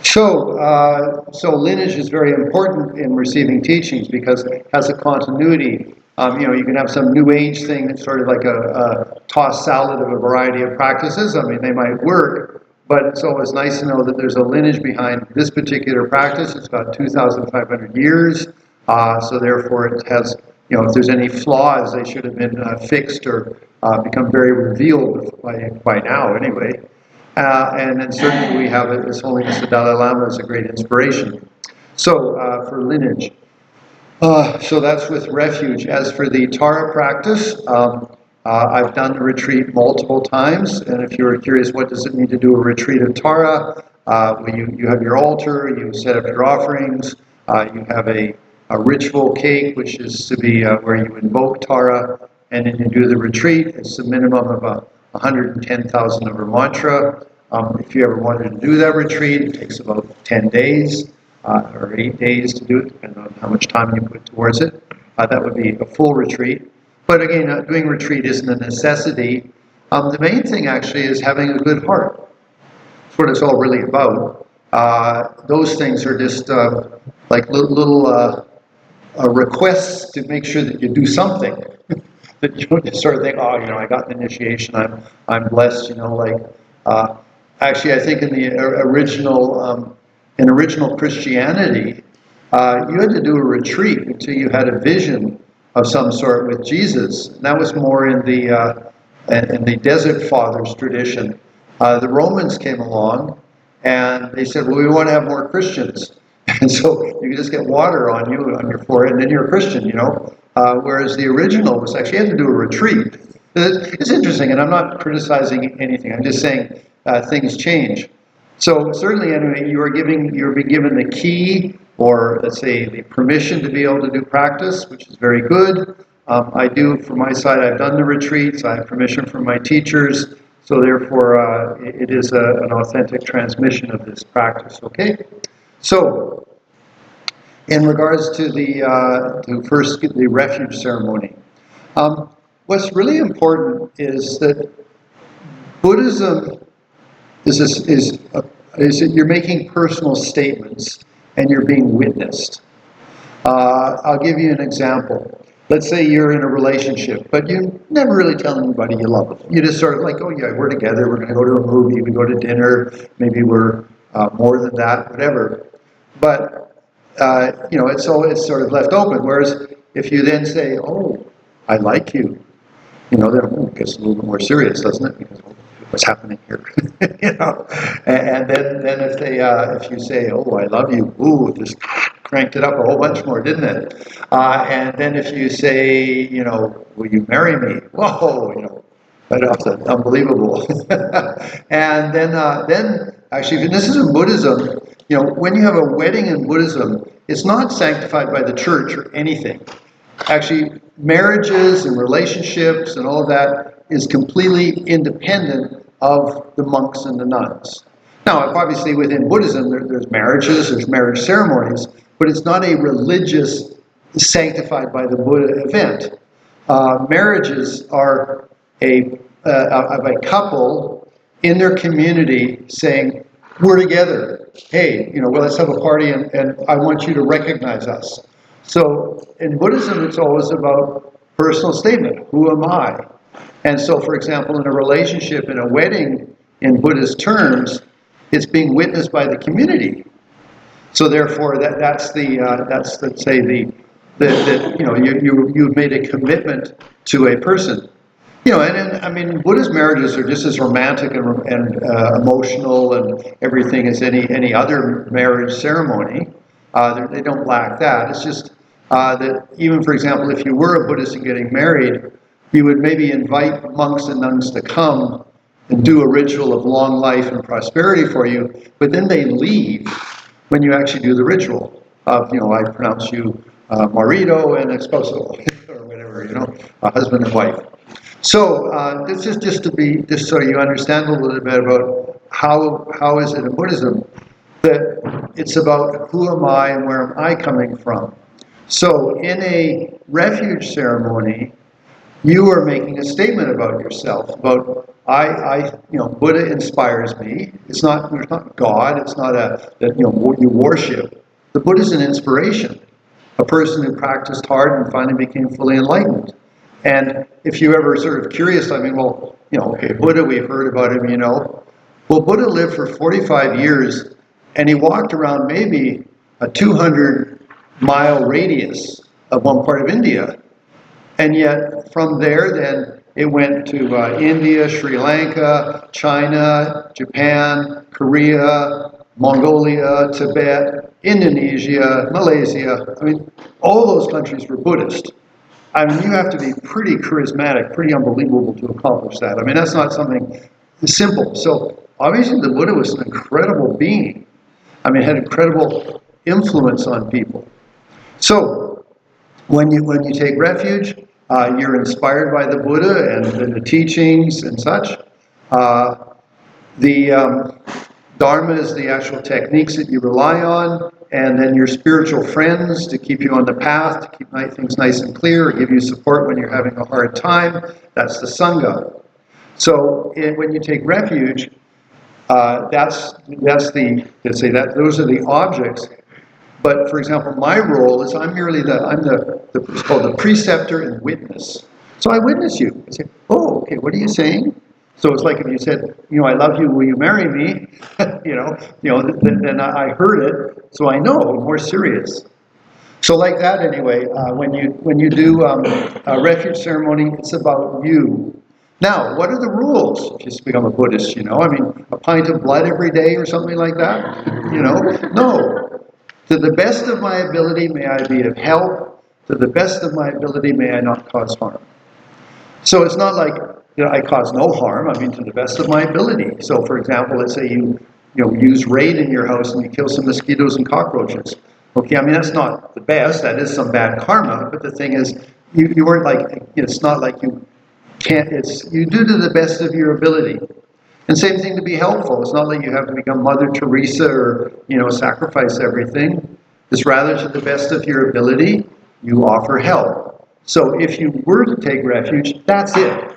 So lineage is very important in receiving teachings because it has a continuity. You can have some new age thing that's sort of like a tossed salad of a variety of practices. I mean, they might work, but it's always nice to know that there's a lineage behind this particular practice. It's got 2,500 years, so therefore it has, if there's any flaws, they should have been fixed or become very revealed by now anyway. And then certainly we have His Holiness the Dalai Lama as a great inspiration. So for lineage. So that's with Refuge. As for the Tara practice, I've done the retreat multiple times, and if you're curious what does it mean to do a retreat of Tara, you have your altar, you set up your offerings, you have a ritual cake, which is to be where you invoke Tara, and then you do the retreat. It's a minimum of 110,000 of her mantra. If you ever wanted to do that retreat, it takes about 10 days. Or 8 days to do it, depending on how much time you put towards it. That would be a full retreat. But again, doing retreat isn't a necessity. The main thing actually is having a good heart. That's what it's all really about. Those things are just like little requests to make sure that you do something. That you don't just sort of think, I got the initiation, I'm blessed, actually, I think in the original Christianity, you had to do a retreat until you had a vision of some sort with Jesus. And that was more in the Desert Fathers tradition. The Romans came along and they said, well, we want to have more Christians. And so you can just get water on your forehead, and then you're a Christian, Whereas the original was actually, you had to do a retreat. It's interesting, and I'm not criticizing anything. I'm just saying things change. So certainly, anyway, you're being given the key, or let's say the permission to be able to do practice, which is very good. I do, from my side, I've done the retreats. I have permission from my teachers. So therefore, it is an authentic transmission of this practice. Okay. So, in regards to the refuge ceremony, what's really important is that Buddhism is that you're making personal statements and you're being witnessed. I'll give you an example. Let's say you're in a relationship, but you never really tell anybody you love them. You just sort of like, oh yeah, we're together, we're going to go to a movie, we go to dinner, maybe we're more than that, whatever. But, it's sort of left open. Whereas if you then say, oh, I like you, then it gets a little bit more serious, doesn't it? Because, what's happening here? And then if you say, oh, I love you, ooh, it just cranked it up a whole bunch more, didn't it? And then if you say, will you marry me? Whoa, that's unbelievable. And then actually, and this is in Buddhism, when you have a wedding in Buddhism, it's not sanctified by the church or anything. Actually, marriages and relationships and all of that is completely independent of the monks and the nuns. Now, obviously within Buddhism, there's marriages, there's marriage ceremonies, but it's not a religious, sanctified by the Buddha event. Marriages are of a couple in their community saying, we're together. Hey, let's have a party and I want you to recognize us. So in Buddhism, it's always about personal statement. Who am I? And so, for example, in a relationship, in a wedding, in Buddhist terms, it's being witnessed by the community. So therefore, that's let's say you've made a commitment to a person. Buddhist marriages are just as romantic and emotional and everything as any other marriage ceremony. They don't lack that. It's just that even, for example, if you were a Buddhist and getting married, you would maybe invite monks and nuns to come and do a ritual of long life and prosperity for you, but then they leave when you actually do the ritual of, I pronounce you marido and esposo, or whatever, a husband and wife. So this is just so you understand a little bit about how is it in Buddhism that it's about who am I and where am I coming from. So in a refuge ceremony, you are making a statement about yourself, about Buddha inspires me. It's not God. It's not that you worship. The Buddha is an inspiration, a person who practiced hard and finally became fully enlightened. And if you ever sort of curious, okay, Buddha, we've heard about him, Well, Buddha lived for 45 years, and he walked around maybe a 200-mile radius of one part of India. And yet, from there, then, it went to India, Sri Lanka, China, Japan, Korea, Mongolia, Tibet, Indonesia, Malaysia. All those countries were Buddhist. You have to be pretty charismatic, pretty unbelievable to accomplish that. That's not something simple. So, obviously, the Buddha was an incredible being. Had incredible influence on people. So, when you take refuge, you're inspired by the Buddha and the teachings and such. The Dharma is the actual techniques that you rely on, and then your spiritual friends to keep you on the path, to keep things nice and clear, or give you support when you're having a hard time. That's the Sangha. So when you take refuge, those are the objects. But for example, my role is I'm it's called the preceptor and witness. So I witness you. I say, oh, okay, what are you saying? So it's like if you said, I love you, will you marry me? Then I heard it, so I know, I'm more serious. So like that anyway, when you do a refuge ceremony, it's about you. Now, what are the rules? Just become a Buddhist, a pint of blood every day or something like that? No. To the best of my ability, may I be of help. To the best of my ability, may I not cause harm. So it's not like, I cause no harm. To the best of my ability. So, for example, let's say you use raid in your house and you kill some mosquitoes and cockroaches. Okay, that's not the best. That is some bad karma. But the thing is, you weren't like, it's not like you can't, you do to the best of your ability. And same thing to be helpful. It's not like you have to become Mother Teresa or, sacrifice everything. It's rather to the best of your ability, you offer help. So if you were to take refuge, that's it.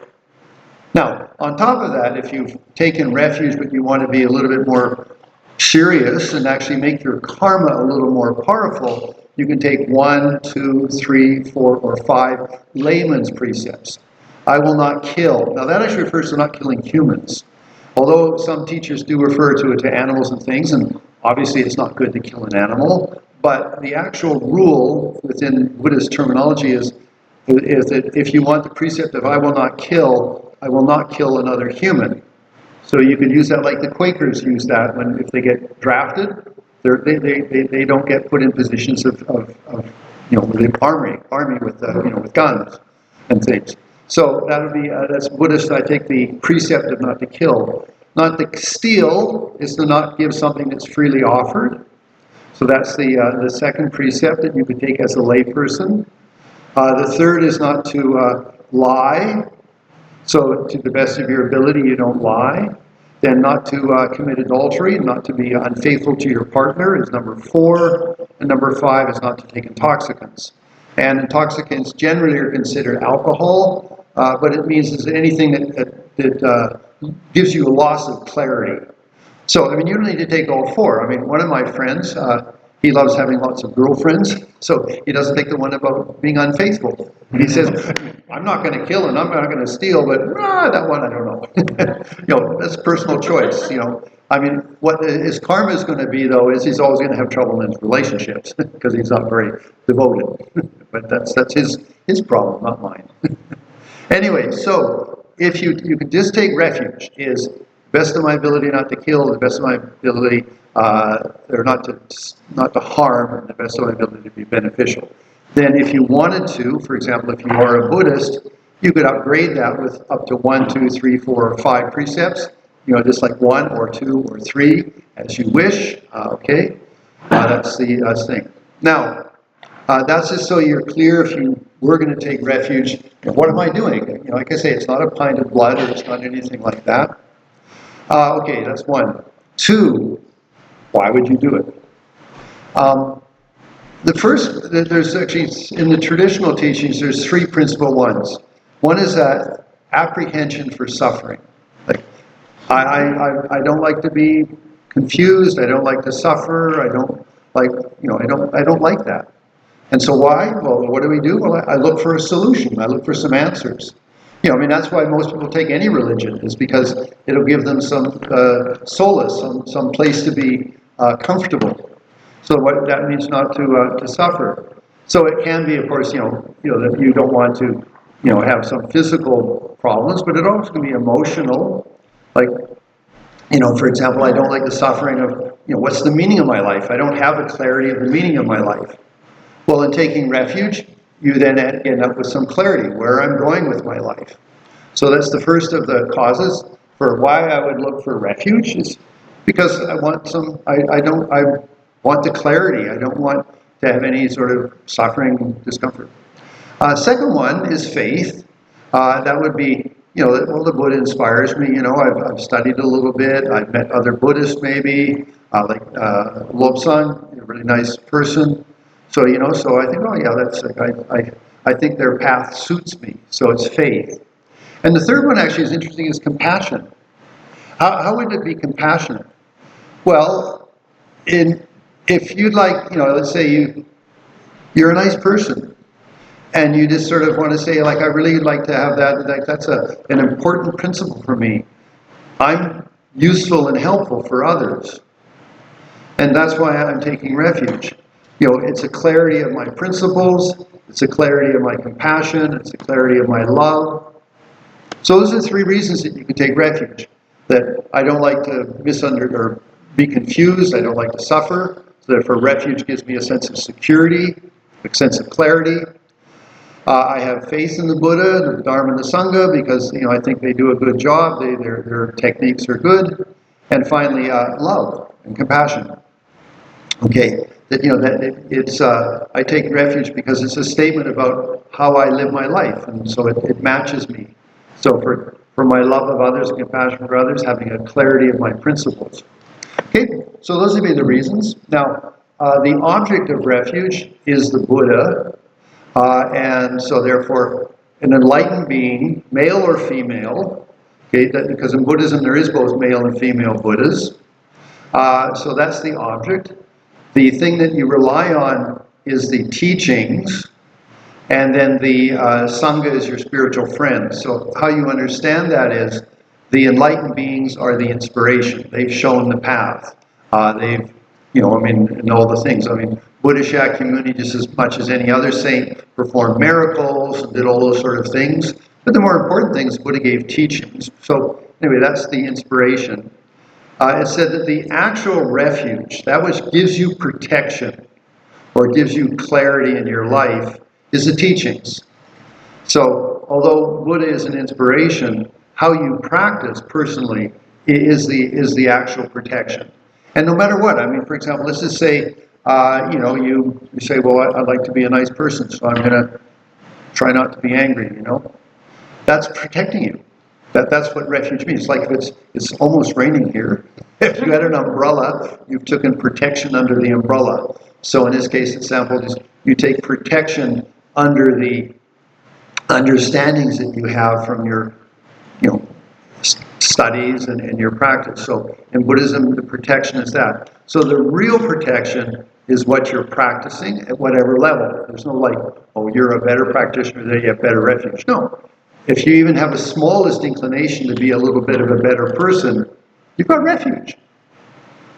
Now, on top of that, if you've taken refuge but you want to be a little bit more serious and actually make your karma a little more powerful, you can take 1, 2, 3, 4, or 5 layman's precepts. I will not kill. Now that actually refers to not killing humans. Although some teachers do refer to it to animals and things, and obviously it's not good to kill an animal, but the actual rule within Buddhist terminology is that if you want the precept of I will not kill another human. So you could use that like the Quakers use that if they get drafted, they don't get put in positions of the army with guns and things. So that would be that's Buddhist. I take the precept of not to kill. Not to steal is to not give something that's freely offered. So that's the second precept that you could take as a layperson. The third is not to lie. So to the best of your ability, you don't lie. Then not to commit adultery, not to be unfaithful to your partner is number 4. And number 5 is not to take intoxicants. And intoxicants generally are considered alcohol, but it means it's anything that gives you a loss of clarity. So, you don't need to take all 4. One of my friends, he loves having lots of girlfriends, so he doesn't take the one about being unfaithful. He says, I'm not going to kill and I'm not going to steal, but that one I don't know. That's personal choice, What his karma is going to be, though, is he's always going to have trouble in his relationships because he's not very devoted. But that's his problem, not mine. Anyway, so if you could just take refuge, is best of my ability not to kill, the best of my ability or not to harm, and the best of my ability to be beneficial. Then if you wanted to, for example, if you are a Buddhist, you could upgrade that with up to 1, 2, 3, 4, or 5 precepts, just like 1 or 2 or 3, as you wish, okay? That's the thing. Now, that's just so you're clear if you were going to take refuge, what am I doing? Like I say, it's not a pint of blood or it's not anything like that. Okay, that's 1. 2, why would you do it? The first, there's actually, in the traditional teachings, there's 3 principal ones. One is that apprehension for suffering. Like, I don't like to be confused. I don't like to suffer. I don't like, I don't like that. And so why? Well, what do we do? Well, I look for a solution. I look for some answers. That's why most people take any religion, is because it'll give them some solace, some place to be comfortable. So what that means, not to suffer. So it can be, of course, that you don't want to, have some physical problems, but it also can be emotional. Like, for example, I don't like the suffering of, what's the meaning of my life? I don't have a clarity of the meaning of my life. Well, in taking refuge, you then end up with some clarity where I'm going with my life. So that's the first of the causes for why I would look for refuge, is because I want I want the clarity. I don't want to have any sort of suffering, discomfort. Second one is faith. That would be, the Buddha inspires me. I've studied a little bit. I've met other Buddhists maybe, like Lobsang, a really nice person. So, so I think, oh yeah, that's, I think their path suits me. So it's faith. And the third one actually is interesting, is compassion. How would it be compassionate? Well, if you'd like, let's say you're a nice person, and you just sort of want to say, like, I really like to have that, like, that's an important principle for me. I'm useful and helpful for others. And that's why I'm taking refuge. It's a clarity of my principles, it's a clarity of my compassion, it's a clarity of my love. So those are three reasons that you can take refuge. That I don't like to or be confused, I don't like to suffer, so therefore refuge gives me a sense of security, a sense of clarity. I have faith in the Buddha, the Dharma, and the Sangha, because I think they do a good job, their techniques are good. And finally, love and compassion. Okay, I take refuge because it's a statement about how I live my life, and so it matches me. So for my love of others and compassion for others, having a clarity of my principles. Okay, so those would be the reasons. Now, the object of refuge is the Buddha, and so therefore an enlightened being, male or female, okay, because in Buddhism there is both male and female Buddhas. So that's the object. The thing that you rely on is the teachings, and then the Sangha is your spiritual friend. So how you understand that is the enlightened beings are the inspiration. They've shown the path. They've, and all the things. Buddha Shakyamuni, just as much as any other saint, performed miracles, did all those sort of things. But the more important thing is Buddha gave teachings. So anyway, that's the inspiration. It said that the actual refuge, that which gives you protection or gives you clarity in your life, is the teachings. So, although Buddha is an inspiration, how you practice personally is the actual protection. And no matter what, for example, let's just say, you say, well, I'd like to be a nice person, so I'm going to try not to be angry, That's protecting you. That's what refuge means. Like if it's almost raining here. If you had an umbrella, you've taken protection under the umbrella. So in this case, example is you take protection under the understandings that you have from your, studies and your practice. So in Buddhism, the protection is that. So the real protection is what you're practicing at whatever level. There's no like, oh, you're a better practitioner, there you have better refuge. No. If you even have the smallest inclination to be a little bit of a better person, you've got refuge.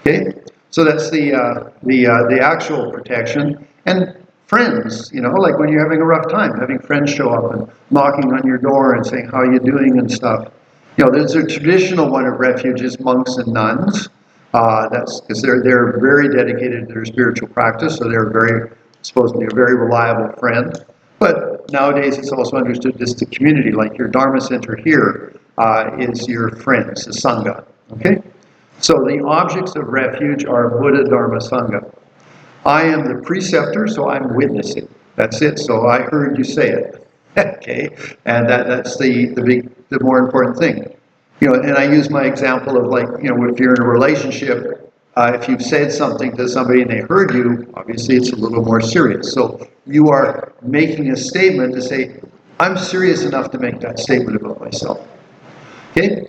Okay? So that's the actual protection. And friends, like when you're having a rough time, having friends show up and knocking on your door and saying, how are you doing and stuff. There's a traditional one of refuge is monks and nuns. That's because they're very dedicated to their spiritual practice, so they're supposed to be a very reliable friend. But nowadays it's also understood as the community, like your Dharma center here is your friends, the Sangha. Okay? So the objects of refuge are Buddha, Dharma, Sangha. I am the preceptor, so I'm witnessing. That's it. So I heard you say it. Okay? And that's the more important thing. And I use my example of like, if you're in a relationship, if you've said something to somebody and they heard you, obviously it's a little more serious. So you are making a statement to say, I'm serious enough to make that statement about myself. Okay,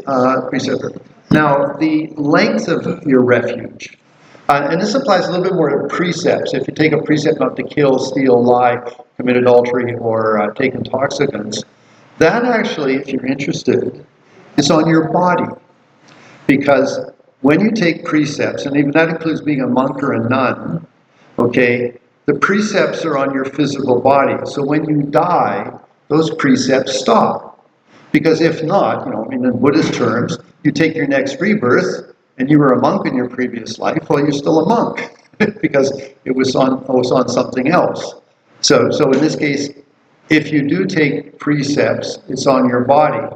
preceptor. Now, the length of your refuge, and this applies a little bit more to precepts. If you take a precept not to kill, steal, lie, commit adultery, or take intoxicants, that actually, if you're interested, is on your body. Because when you take precepts, and even that includes being a monk or a nun, okay, the precepts are on your physical body. So when you die, those precepts stop. Because if not, in Buddhist terms, you take your next rebirth, and you were a monk in your previous life, well, you're still a monk, because it was on something else. So in this case, if you do take precepts, it's on your body.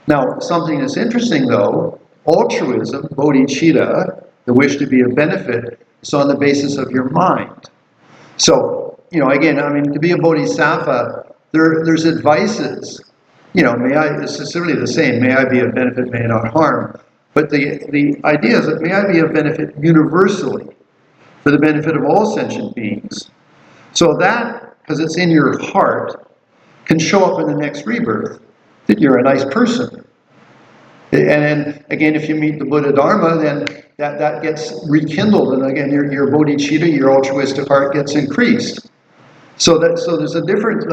Now, something that's interesting, though, altruism, bodhicitta, the wish to be of benefit, is on the basis of your mind. So, again, to be a bodhisattva, there's advices. It's really the same. May I be of benefit, may I not harm. But the idea is that may I be of benefit universally, for the benefit of all sentient beings. So that, because it's in your heart, can show up in the next rebirth, that you're a nice person. And then, again, if you meet the Buddha Dharma, then that gets rekindled, and again, your bodhicitta, your altruistic heart gets increased. So there's a difference.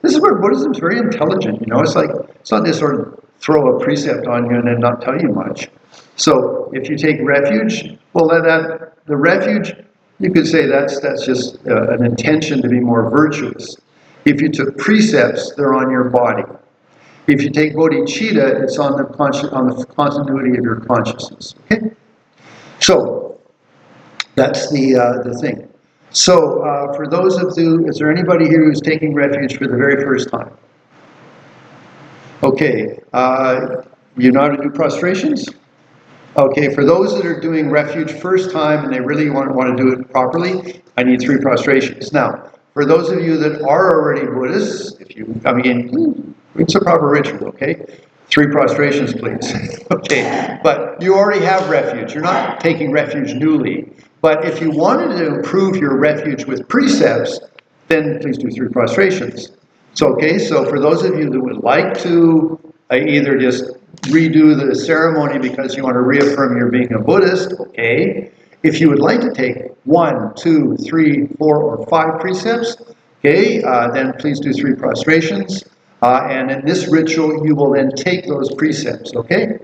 This is where Buddhism is very intelligent. It's not just sort of throw a precept on you and then not tell you much. So if you take refuge, well, the refuge, you could say that's just an intention to be more virtuous. If you took precepts, they're on your body. If you take bodhicitta, it's on the continuity of your consciousness. Okay, so that's the thing. So, for those of you, is there anybody here who's taking refuge for the very first time? Okay, you know how to do prostrations? Okay, for those that are doing refuge first time and they really want to do it properly, I need 3 prostrations. Now, for those of you that are already Buddhists, it's a proper ritual, okay? 3 prostrations, please. Okay, but you already have refuge. You're not taking refuge newly. But if you wanted to improve your refuge with precepts, then please do 3 prostrations. So for those of you that would like to either just redo the ceremony because you want to reaffirm your being a Buddhist, okay. If you would like to take 1, 2, 3, 4, or 5 precepts, okay, then please do 3 prostrations. And in this ritual, you will then take those precepts, okay?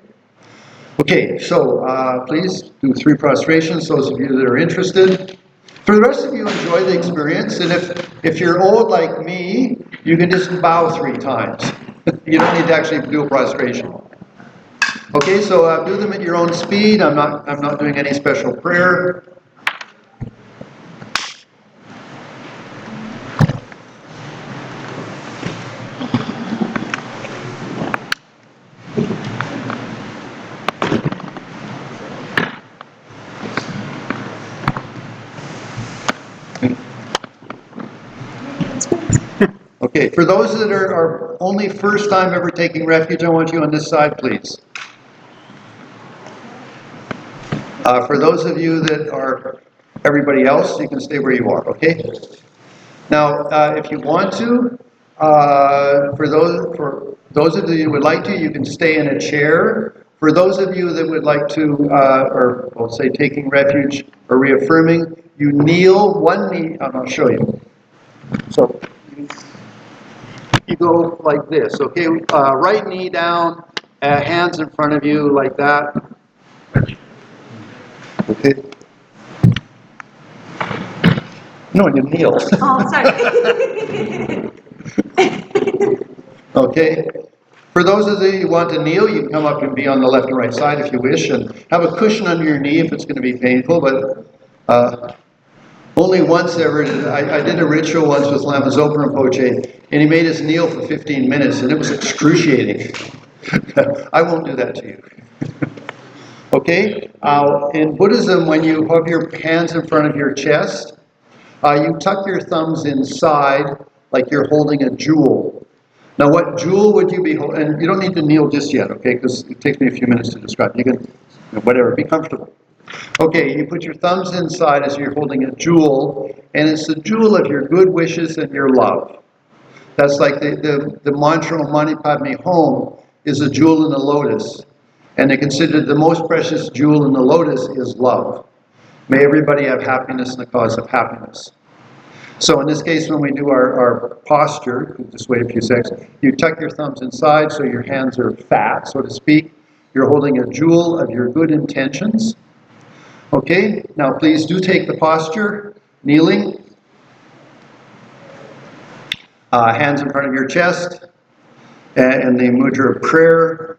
Okay, so please do 3 prostrations, those of you that are interested. For the rest of you, enjoy the experience, and if you're old like me, you can just bow 3 times. You don't need to actually do a prostration. Okay, so do them at your own speed. I'm not doing any special prayer. Okay, for those that are only first time ever taking refuge, I want you on this side, please. For those of you that are everybody else, you can stay where you are, okay? Now, if you want to, for those of you who would like to, you can stay in a chair. For those of you that would like to, or we'll say taking refuge or reaffirming, you kneel, one knee, I'll show you. So, you go like this, okay? Right knee down, hands in front of you like that. Okay. No, you kneel. Oh, sorry. Okay. For those of you who want to kneel, you can come up and be on the left and right side if you wish, and have a cushion under your knee if it's going to be painful, but only once ever, I did a ritual once with Lama Zopa Rinpoche, and he made us kneel for 15 minutes, and it was excruciating. I won't do that to you. Okay? In Buddhism, when you have your hands in front of your chest, you tuck your thumbs inside like you're holding a jewel. Now, what jewel would you be holding? And you don't need to kneel just yet, okay? Because it takes me a few minutes to describe. You can, whatever, be comfortable. Okay, you put your thumbs inside as you're holding a jewel, and it's the jewel of your good wishes and your love. That's like the mantra of Mani Padme Hum is a jewel in the lotus. And they consider the most precious jewel in the lotus is love. May everybody have happiness in the cause of happiness. So in this case, when we do our posture, just wait a few seconds, you tuck your thumbs inside so your hands are fat, so to speak. You're holding a jewel of your good intentions. Okay, now please do take the posture, kneeling. Hands in front of your chest, and the mudra of prayer.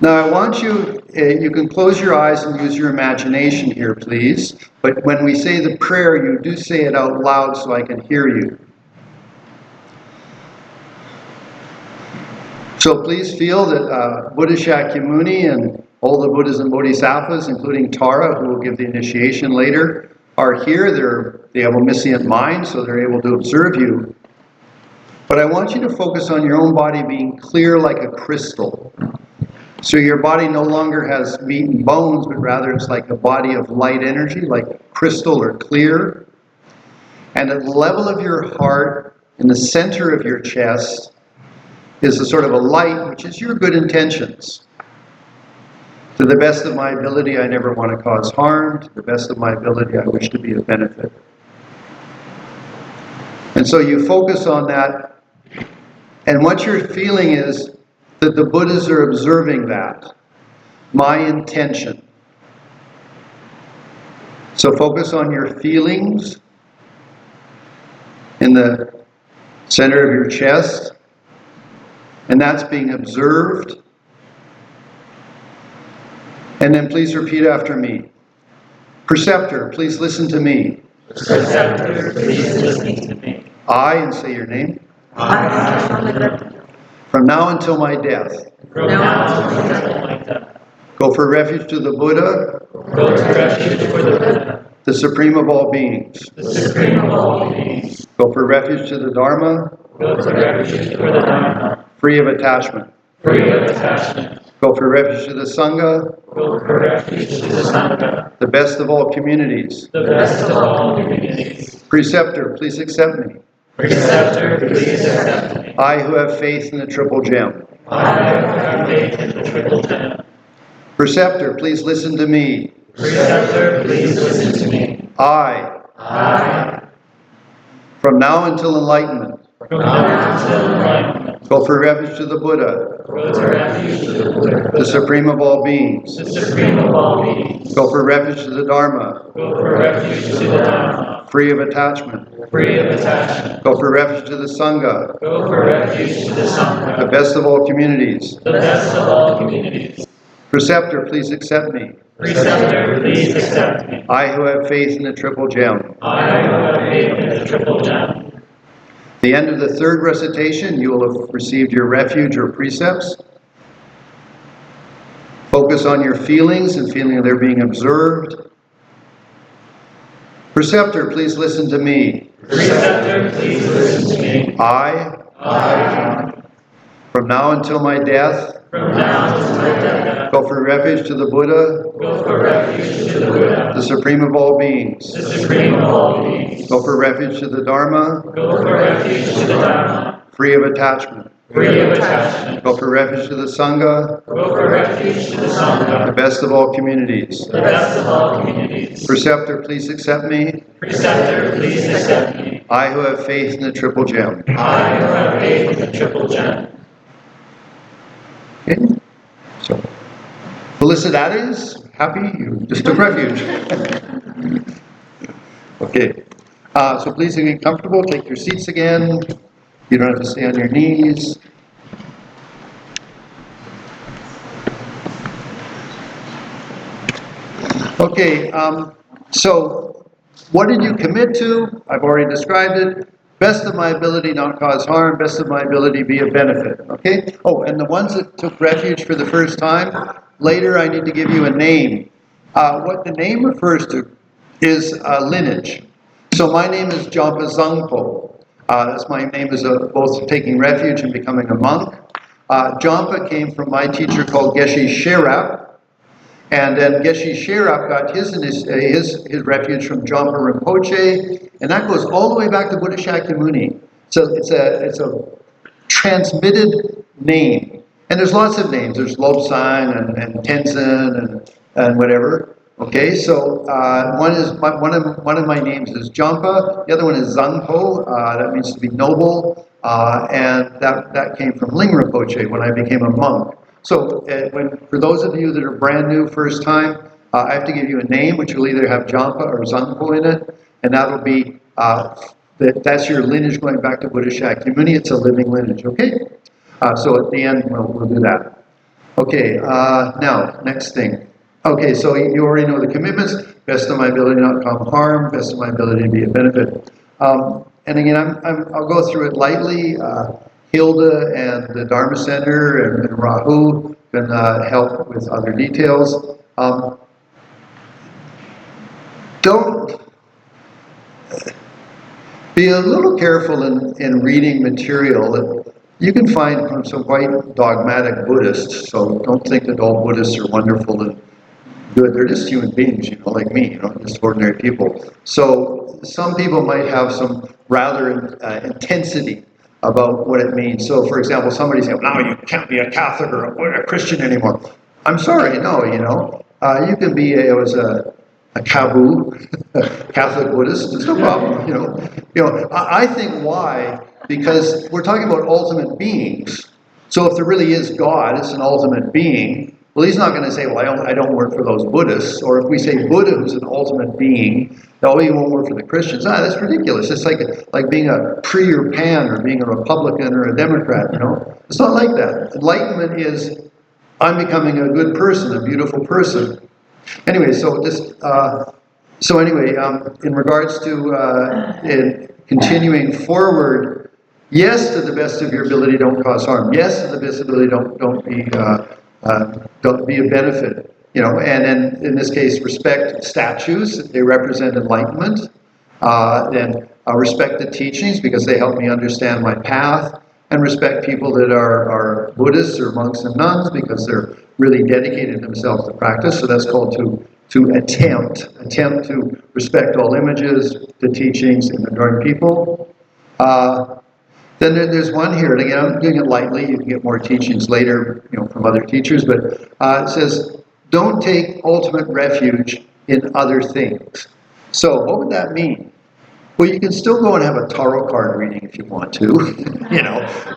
Now I want you, you can close your eyes and use your imagination here, please. But when we say the prayer, you do say it out loud so I can hear you. So please feel that Buddha Shakyamuni and all the Buddhas and Bodhisattvas, including Tara, who will give the initiation later, are here. They have omniscient mind, so they're able to observe you. But I want you to focus on your own body being clear like a crystal. So your body no longer has meat and bones, but rather it's like a body of light energy, like crystal or clear. And at the level of your heart, in the center of your chest, is a sort of a light, which is your good intentions. To the best of my ability, I never want to cause harm. To the best of my ability, I wish to be of benefit. And so you focus on that, and what you're feeling is that the Buddhas are observing that. My intention. So focus on your feelings in the center of your chest, and that's being observed. And then please repeat after me. Perceptor, please listen to me. Perceptor, please listen to me. I, and say your name. I, from now until my death. from now until my death. Go for refuge to the Buddha. Go to refuge for the Buddha, The supreme of all beings. the supreme of all beings. Go for refuge to the Dharma. Go to refuge for the Dharma, Free of attachment. free of attachment. Go for refuge to the Sangha. Go for refuge to the Sangha, The best of all communities. the best of all communities. Preceptor, please accept me. Preceptor, please accept me. I who have faith in the Triple Gem. I have faith in the Triple Gem. Preceptor, please listen to me. Preceptor, please listen to me. I, from now until enlightenment, from now until enlightenment. go for refuge to the Buddha. Go to refuge to the Buddha, The supreme of all beings. the supreme of all beings. Go for refuge to the Dharma. Go for refuge to the Dharma, Free of attachment. free of attachment. Go for refuge to the Sangha. Go for refuge to the The Sangha, best of all communities. the best of all communities. Preceptor, please accept me. Preceptor, please accept me. I who have faith in the Triple Gem. I who have faith in the Triple Gem. The end of the third recitation, you will have received your refuge or precepts. Focus on your feelings and feeling that they're being observed. Preceptor, please listen to me. Preceptor, please listen to me. I, from now until my death, From now until my death. go for refuge to the Buddha, Go for refuge to the Buddha, the supreme of all beings. the supreme of all beings. Go for refuge to the Dharma, Go for refuge to the Dharma, free of attachment. free of attachment. Go for refuge to the Sangha, Go for refuge to the the Sangha, best of all communities. the best of all communities. Preceptor, please accept me. Preceptor, please accept me. I who have faith in the Triple Gem. I who have faith in the Triple Gem. Okay? So, Felicitatis, happy you just took refuge. Okay. So please get comfortable, take your seats again. You don't have to stay on your knees. Okay, so what did you commit to? I've already described it. Best of my ability, not cause harm. Best of my ability, be of benefit. Okay? Oh, and the ones that took refuge for the first time, later I need to give you a name. What the name refers to is lineage. So my name is Jampa Zangpo. That's my name is both taking refuge and becoming a monk. Jampa came from my teacher called Geshe Sherap. And then Geshe Sherap got his refuge from Jampa Rinpoche, and that goes all the way back to Buddha Shakyamuni. So it's a transmitted name. And there's lots of names. There's Lobsang and Tenzin and whatever. Okay, so one of my names is Jampa. The other one is Zangpo. That means to be noble. And that came from Ling Rinpoche when I became a monk. So for those of you that are brand new, first time, I have to give you a name, which will either have Jampa or Zangpo in it, and that'll be that's your lineage going back to Buddha Shakyamuni. It's a living lineage. Okay. So at the end, we'll do that. Okay, now, next thing. Okay, so you already know the commitments. Best of my ability not to cause harm, best of my ability to be a benefit. And again, I'll go through it lightly. Hilda and the Dharma Center and Rahu can help with other details. Don't be a little careful in reading material. You can find from some quite dogmatic Buddhists, so don't think that all Buddhists are wonderful and good. They're just human beings, like me, just ordinary people. So some people might have some rather intensity about what it means. So, for example, somebody says, "No, you can't be a Catholic or a Christian anymore." I'm sorry, no, you can be a Kabu, Catholic Buddhist. There's no problem, I think why. Because we're talking about ultimate beings. So if there really is God, it's an ultimate being. Well, he's not going to say, well, I don't work for those Buddhists. Or if we say Buddha, who's an ultimate being, no, he won't work for the Christians. That's ridiculous. It's like being a pre or pan or being a Republican or a Democrat, It's not like that. Enlightenment is, I'm becoming a good person, a beautiful person. Anyway, in regards to continuing forward, yes, to the best of your ability, don't cause harm. Yes, to the best of your ability, don't be a benefit. And in this case, respect statues; they represent enlightenment. Then respect the teachings because they help me understand my path, and respect people that are Buddhists or monks and nuns because they're really dedicated themselves to practice. So that's called to attempt to respect all images, the teachings, and adoring people. Then there's one here, and again, I'm doing it lightly. You can get more teachings later, from other teachers, but it says, don't take ultimate refuge in other things. So what would that mean? Well, you can still go and have a tarot card reading if you want to,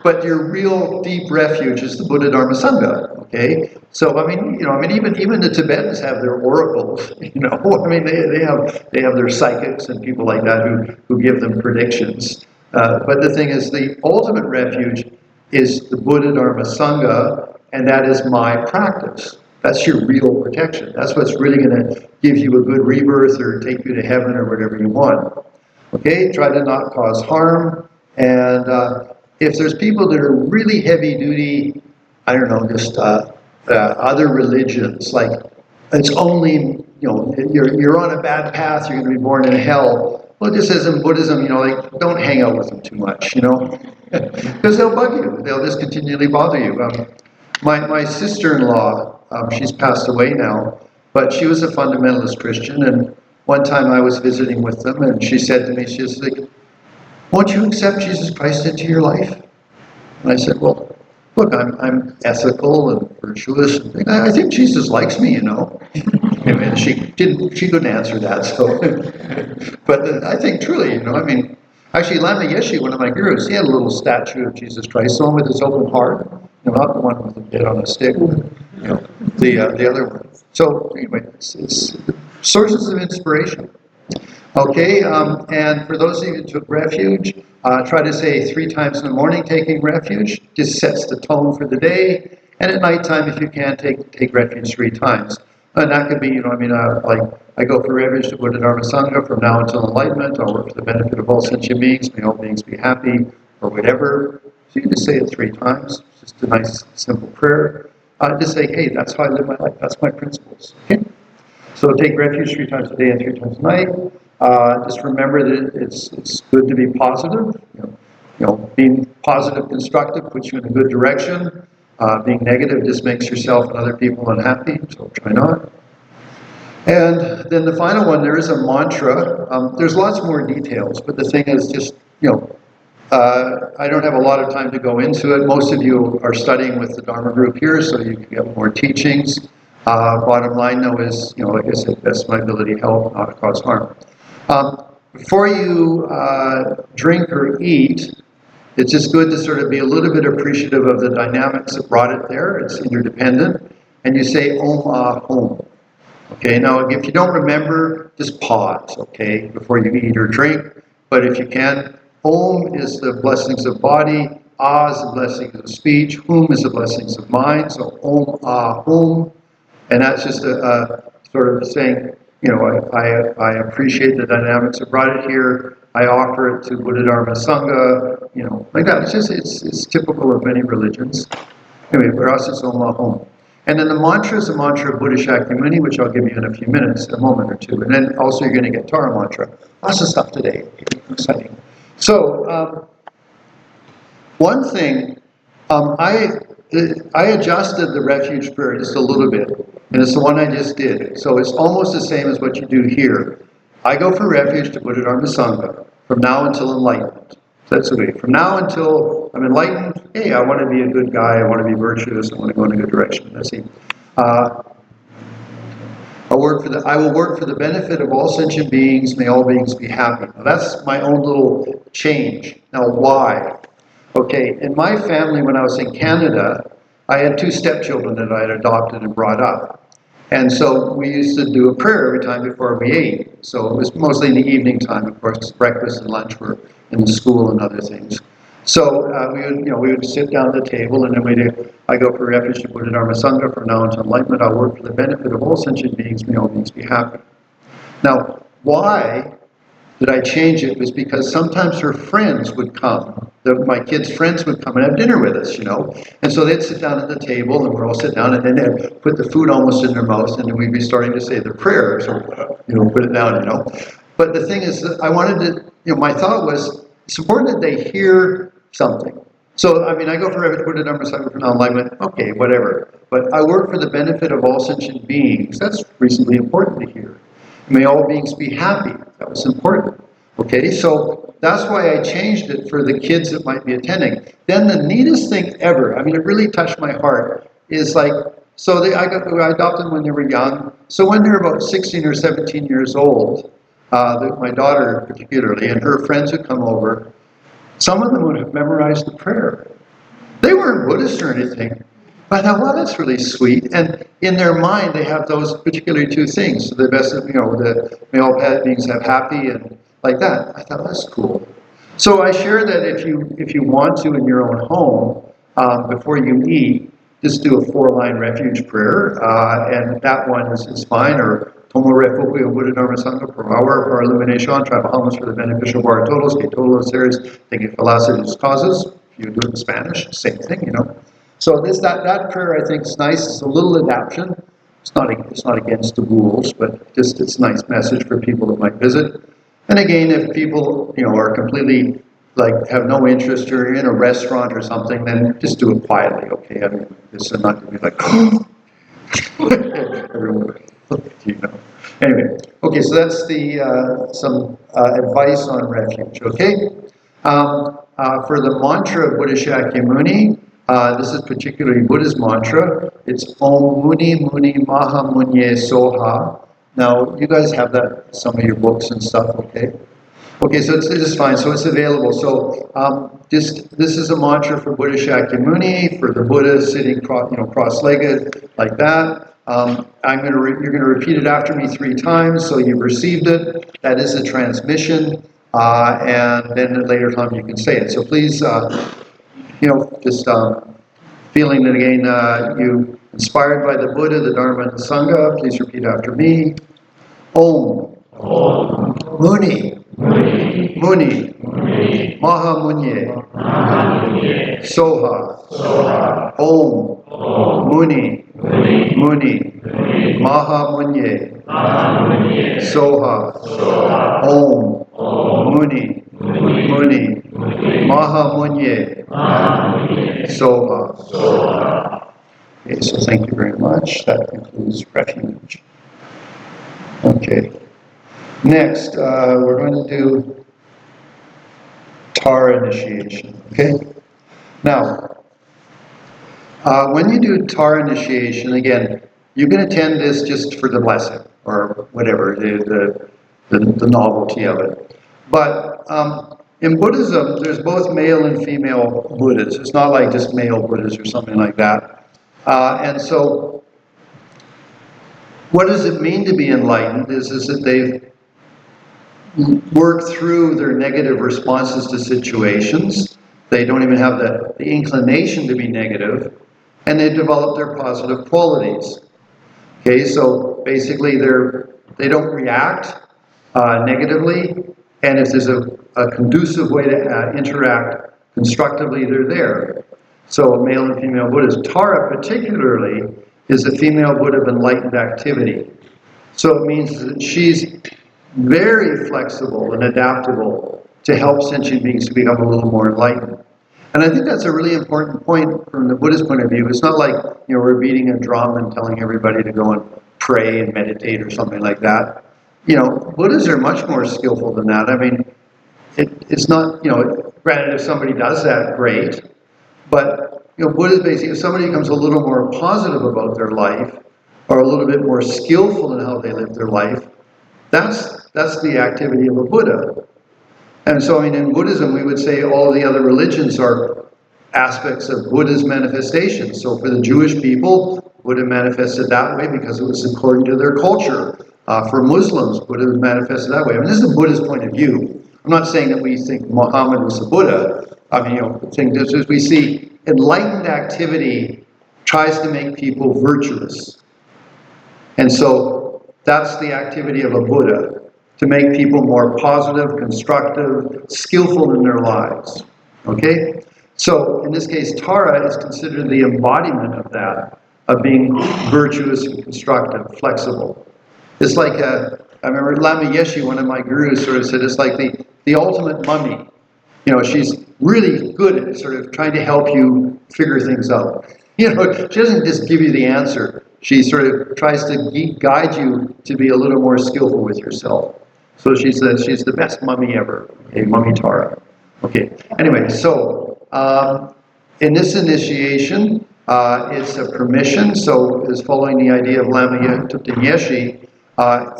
but your real deep refuge is the Buddha Dharma Sangha, okay? So, even the Tibetans have their oracles, they have their psychics and people like that who give them predictions. But the thing is, the ultimate refuge is the Buddha Dharma Sangha, and that is my practice. That's your real protection. That's what's really going to give you a good rebirth or take you to heaven or whatever you want. Okay, try to not cause harm. And if there's people that are really heavy duty, I don't know, just other religions, like it's only, you're on a bad path, you're going to be born in hell. Well, it just says in Buddhism, don't hang out with them too much, because they'll bug you. They'll just continually bother you. My sister-in-law, she's passed away now, but she was a fundamentalist Christian, and one time I was visiting with them, and she said to me, she was like, won't you accept Jesus Christ into your life? And I said, well, look, I'm ethical and virtuous. And I think Jesus likes me, And she couldn't answer that, so. But I think truly, actually Lama Yeshe, one of my gurus, he had a little statue of Jesus Christ, the one with his open heart, not the one with the head on a stick, the other one. So anyway, it's sources of inspiration. Okay, and for those of you who took refuge, try to say 3 times in the morning taking refuge. Just sets the tone for the day. And at nighttime, if you can, take refuge 3 times. And that could be, like I go for refuge to Buddha Dharma Sangha from now until enlightenment. I'll work for the benefit of all sentient beings. May all beings be happy, or whatever. So you can just say it 3 times. Just a nice, simple prayer. Just say, hey, that's how I live my life. That's my principles. Okay? So take refuge 3 times a day and 3 times a night. Just remember that it's good to be positive. Being positive, constructive puts you in a good direction. Being negative just makes yourself and other people unhappy. So try not. And then the final one, there is a mantra. There's lots more details, but the thing is just I don't have a lot of time to go into it. Most of you are studying with the Dharma group here, so you can get more teachings. Bottom line, though, is, like I said, best my ability, help, not cause harm. Before you drink or eat, it's just good to sort of be a little bit appreciative of the dynamics that brought it there. It's interdependent. And you say Om Ah Hum. Okay, now if you don't remember, just pause, okay, before you eat or drink. But if you can, Om is the blessings of body, Ah is the blessings of speech, Hum is the blessings of mind. So Om Ah Hum. And that's just a sort of saying, I appreciate the dynamics that brought it here. I offer it to Buddha Dharma Sangha, like that. It's typical of many religions. Anyway, for us it's Om Ahom. And then the mantra is a mantra of Buddha Shakyamuni, which I'll give you in a few minutes, a moment or two. And then also you're going to get Tara mantra. Lots of stuff today. Exciting. So, one thing, I adjusted the refuge prayer just a little bit, and it's the one I just did. So it's almost the same as what you do here. I go for refuge to Buddha Dharma Sangha from now until enlightenment. So that's the way. From now until I'm enlightened, hey, I want to be a good guy, I want to be virtuous, I want to go in a good direction. That's it. I will work for the benefit of all sentient beings. May all beings be happy. Now that's my own little change. Now why? Okay, in my family when I was in Canada, I had 2 stepchildren that I had adopted and brought up. And so we used to do a prayer every time before we ate. So it was mostly in the evening time, of course, 'cause breakfast and lunch were in the school and other things. So we would sit down at the table, and then I go for refuge to Buddha Dharma Sangha from now until enlightenment. I'll work for the benefit of all sentient beings. May all beings be happy. Now, why did I change it? Was because sometimes her friends would come. My kids' friends would come and have dinner with us, And so they'd sit down at the table, and we'd all sit down, and then they'd put the food almost in their mouths, and then we'd be starting to say their prayers, or, put it down, But the thing is that I wanted to, my thought was, it's important that they hear something. So, I go for refuge, Buddha Dharma Sangha for non-enlightenment, okay, whatever. But I work for the benefit of all sentient beings. That's reasonably important to hear. May all beings be happy. That was important. Okay, so that's why I changed it for the kids that might be attending. Then the neatest thing ever, it really touched my heart, is like, so I adopted them when they were young. So when they're about 16 or 17 years old, my daughter particularly, and her friends would come over, some of them would have memorized the prayer. They weren't Buddhist or anything. But I thought, well, that's really sweet. And in their mind, they have those particularly 2 things. So the best, the may all beings have happy and like that. I thought, that's cool. So I share that if you want to in your own home, before you eat, just do a 4-line refuge prayer. And that one is fine. Or Tomo Refuge Buddha Dharma Sangha per hour for illumination, trabajamos for the beneficial of our todos, que todos los seres tengan felices causes. If you do it in Spanish, same thing, So that prayer I think is nice. It's a little adaptation. It's not against the rules, but just it's a nice message for people that might visit. And again, if people are completely have no interest or in a restaurant or something, then just do it quietly. Okay, it's not to be like everyone. Anyway, okay, so that's the some advice on refuge. Okay, for the mantra of Buddha Shakyamuni. This is particularly Buddha's mantra. It's Om Muni Muni Maha Munye Soha. Now, you guys have that in some of your books and stuff, okay? Okay, so it's fine. So it's available. So this is a mantra for Buddha Shakyamuni, for the Buddha sitting cross-legged like that. You're going to repeat it after me 3 times, so you've received it. That is a transmission, and then at a later time you can say it. So please. Just feeling that again, you inspired by the Buddha, the Dharma, and the Sangha, please repeat after me. Om. Om. Muni. Muni. Muni. Muni. Maha Munye. Maha Munye. Soha. Soha. Om. Om. Muni. Muni. Muni. Muni. Maha Munye. Maha Munye. Soha. Soha. Om. Om. Muni. Muni. Muni. Maha Munye. Soha. Okay, so thank you very much. That concludes refuge. Okay. Next, we're going to do Tara initiation, okay? Now, when you do Tara initiation, again, you can attend this just for the blessing, or whatever, the novelty of it. But in Buddhism, there's both male and female Buddhas. It's not like just male Buddhas or something like that. And so, what does it mean to be enlightened is that they've worked through their negative responses to situations. They don't even have the inclination to be negative, and they've developed their positive qualities. Okay, so basically they don't react negatively, and if there's a conducive way to interact constructively, they're there. So male and female Buddhas. Tara particularly is a female Buddha of enlightened activity. So it means that she's very flexible and adaptable to help sentient beings to become a little more enlightened. And I think that's a really important point from the Buddhist point of view. It's not like, we're beating a drum and telling everybody to go and pray and meditate or something like that. Buddhas are much more skillful than that. I mean, it's not, granted if somebody does that, great. But, Buddha's basically, if somebody becomes a little more positive about their life, or a little bit more skillful in how they live their life, that's the activity of a Buddha. And so, in Buddhism, we would say all of the other religions are aspects of Buddha's manifestation. So for the Jewish people, Buddha manifested that way because it was according to their culture. For Muslims, Buddha was manifested that way. I mean, this is the Buddhist point of view. I'm not saying that we think Muhammad was the Buddha. I mean, saying this is we see enlightened activity tries to make people virtuous. And so that's the activity of a Buddha, to make people more positive, constructive, skillful in their lives. Okay? So in this case, Tara is considered the embodiment of that, of being virtuous and constructive, flexible. It's like, I remember Lama Yeshe, one of my gurus, sort of said, it's like the ultimate mummy. She's really good at sort of trying to help you figure things out. She doesn't just give you the answer. She sort of tries to guide you to be a little more skillful with yourself. So she's the best mummy ever, Mummy Tara. Okay, anyway, so in this initiation, it's a permission, so it's following the idea of Lama Yeshe,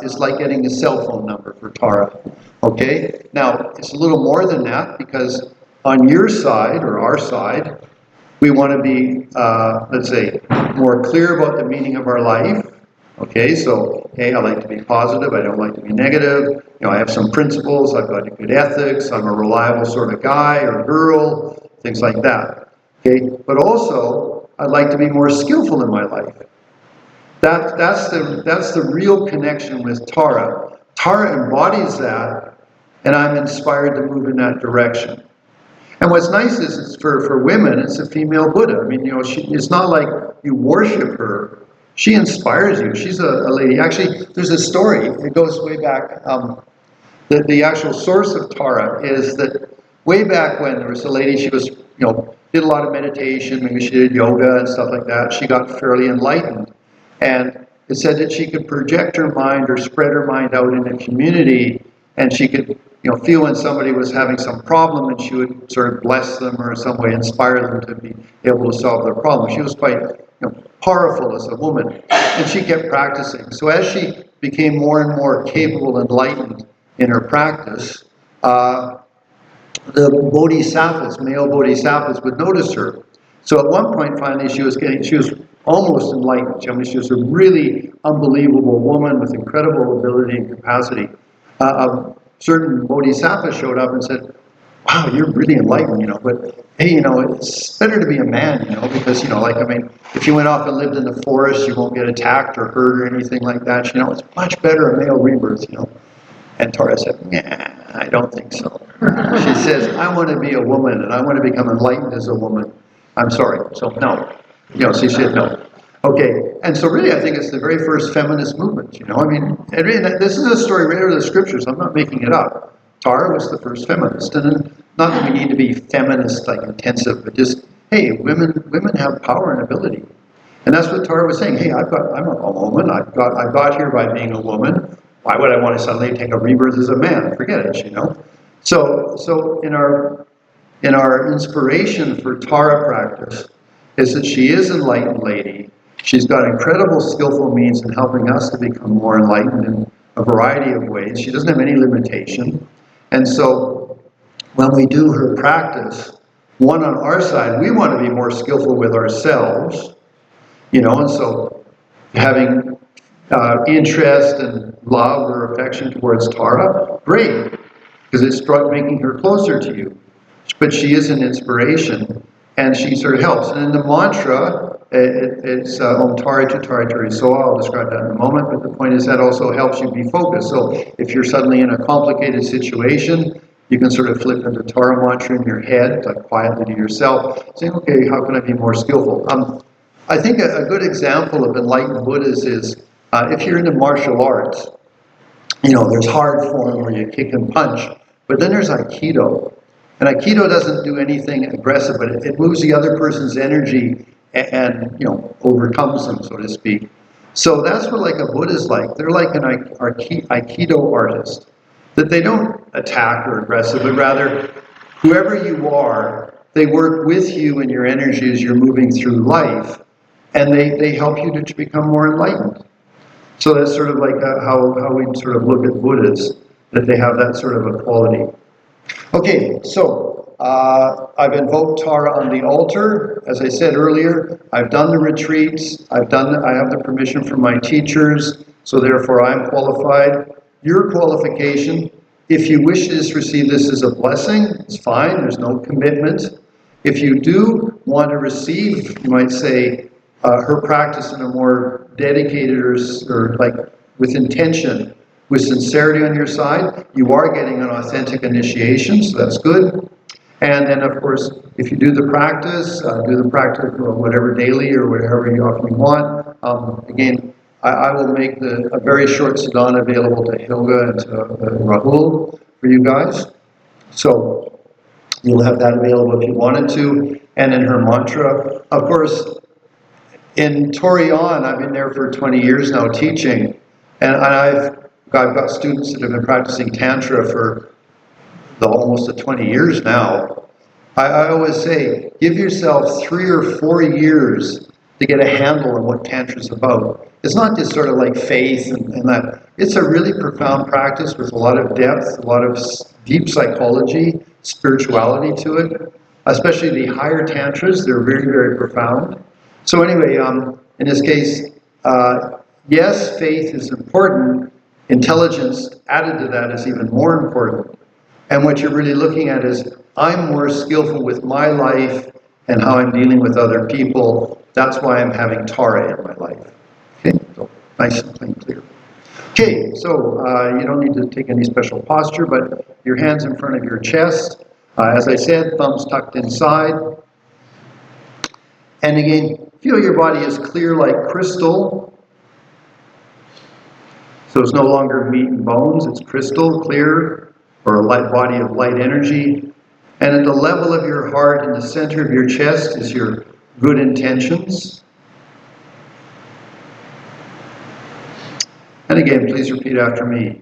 it's like getting a cell phone number for Tara. Okay, now it's a little more than that, because on your side, or our side, we want to be, let's say, more clear about the meaning of our life. Okay, so, hey, I like to be positive, I don't like to be negative, I have some principles, I've got good ethics, I'm a reliable sort of guy or girl, things like that. Okay, but also, I'd like to be more skillful in my life. That's the real connection with Tara. Tara embodies that, and I'm inspired to move in that direction. And what's nice is it's for women, it's a female Buddha. I mean, it's not like you worship her. She inspires you. She's a lady. Actually, there's a story. It goes way back. The actual source of Tara is that way back when there was a lady, she was, did a lot of meditation, maybe she did yoga and stuff like that. She got fairly enlightened. And it said that she could project her mind or spread her mind out in a community, and she could feel when somebody was having some problem, and she would sort of bless them or in some way inspire them to be able to solve their problem. She was quite powerful as a woman, and she kept practicing. So as she became more and more capable and enlightened in her practice, the bodhisattvas, male bodhisattvas, would notice her. So at one point, finally, she was almost enlightened. I mean, she was a really unbelievable woman with incredible ability and capacity. Certain bodhisattvas showed up and said, wow, you're really enlightened, but hey, it's better to be a man, because, if you went off and lived in the forest, you won't get attacked or hurt or anything like that. It's much better a male rebirth, And Tara said, nah, I don't think so. She says, I want to be a woman, and I want to become enlightened as a woman. I'm sorry, so no. She said no. Okay, and so really I think it's the very first feminist movement, this is a story right out of the scriptures, I'm not making it up. Tara was the first feminist, and not that we need to be feminist, like intensive, but just, hey, women have power and ability. And that's what Tara was saying, hey, I'm a woman, I got here by being a woman, why would I want to suddenly take a rebirth as a man? Forget it, So in our And our inspiration for Tara practice is that she is an enlightened lady. She's got incredible skillful means in helping us to become more enlightened in a variety of ways. She doesn't have any limitation. And so when we do her practice, one on our side, we want to be more skillful with ourselves, and so having interest and love or affection towards Tara, great, because it's making her closer to you. But she is an inspiration, and she sort of helps. And in the mantra, it's Om Tara Tara Tari Soa. I'll describe that in a moment, but the point is that also helps you be focused. So if you're suddenly in a complicated situation, you can sort of flip into Tara mantra in your head, like quietly to yourself, saying, okay, how can I be more skillful? I think a good example of enlightened Buddhas is if you're into martial arts, there's hard form where you kick and punch, but then there's Aikido. And Aikido doesn't do anything aggressive, but it moves the other person's energy and overcomes them, so to speak. So that's what like a Buddha's like. They're like an Aikido artist. That they don't attack or aggressive, but rather whoever you are, they work with you and your energy as you're moving through life, and they help you to become more enlightened. So that's sort of like how we sort of look at Buddhas, that they have that sort of a quality. Okay, so I've invoked Tara on the altar. As I said earlier, I've done the retreats. I have the permission from my teachers, so therefore I'm qualified. Your qualification, if you wish to just receive this as a blessing, it's fine. There's no commitment. If you do want to receive, you might say, her practice in a more dedicated or like with intention, with sincerity on your side, you are getting an authentic initiation, so that's good. And then, of course, if you do the practice whatever daily or whatever you often want. Again, I will make a very short sadhana available to Hilga and to Rahul for you guys. So you'll have that available if you wanted to. And then her mantra. Of course, in Torion, I've been there for 20 years now teaching. And I've got students that have been practicing Tantra for almost 20 years now. I always say, give yourself 3 or 4 years to get a handle on what Tantra is about. It's not just sort of like faith and that. It's a really profound practice with a lot of depth, a lot of deep psychology, spirituality to it. Especially the higher Tantras, they're very, very profound. So anyway, in this case, yes, faith is important. Intelligence added to that is even more important. And what you're really looking at is, I'm more skillful with my life and how I'm dealing with other people. That's why I'm having Tara in my life. Okay, so nice and plain clear. Okay, so you don't need to take any special posture, but your hands in front of your chest. As I said, thumbs tucked inside. And again, feel your body is clear like crystal. So it's no longer meat and bones, it's crystal clear, or a light body of light energy. And at the level of your heart, in the center of your chest, is your good intentions. And again, please repeat after me.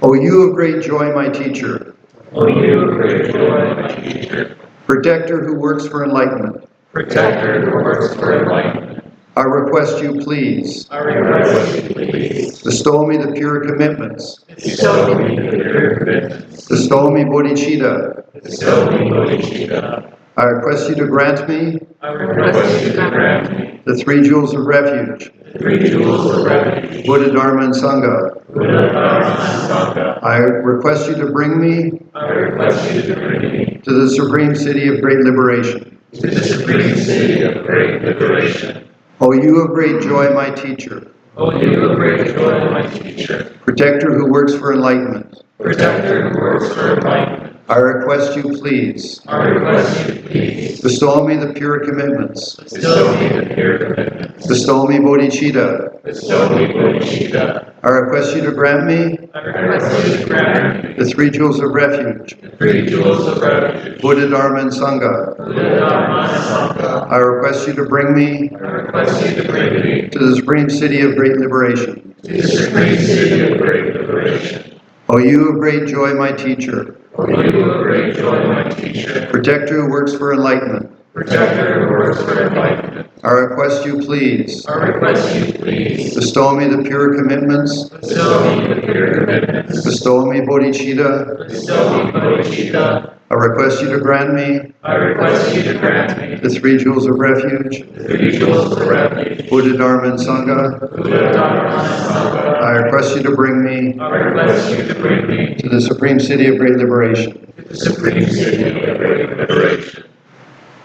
O you of great joy, my teacher. O you of great joy, my teacher. Protector who works for enlightenment. Protector who works for enlightenment. I request you please. I request you please. Bestow me the pure commitments. Bestow me the pure commitments. Bestow me bodhicitta. Bestow me bodhicitta. I request you to grant me. I request you to grant me. The 3 jewels of refuge. The 3 jewels of refuge. Buddha, Dharma, and Sangha. Buddha, Dharma, and Sangha. I request you to bring me. I request you to bring me. To the supreme city of great liberation. To the supreme city of great liberation. O you of great joy, my teacher. O you of great joy, my teacher. Protector who works for enlightenment. Protector who works for enlightenment. I request you please. I request you please. Bestow me the pure commitments. Bestow me the pure commitments. Bestow me bodhicitta. Bestow me bodhicitta. I request you to grant me. I request you to grant me. The 3 jewels of refuge. The 3 jewels of refuge. Buddha, Dharma, and Sangha. Buddha, Dharma, and Sangha. I request you to bring me. I request you to bring me. To the supreme city of great liberation. To the supreme city of great liberation. O you of great joy, my teacher. For you a great joy, my teacher. Protector who works for enlightenment. Protector who works for enlightenment. I request you please. I request you please. Bestow me the pure commitments. Bestow me the pure commitments. Bestow me bodhicitta. Bestow me bodhicitta. I request you to grant me I request you to grant me the 3 jewels of refuge. the 3 jewels of refuge. Buddha, Dharma, and Sangha. Buddha, Dharma, and Sangha. I request you to bring me I request you to bring me to the supreme city of great liberation. to the supreme city of great liberation.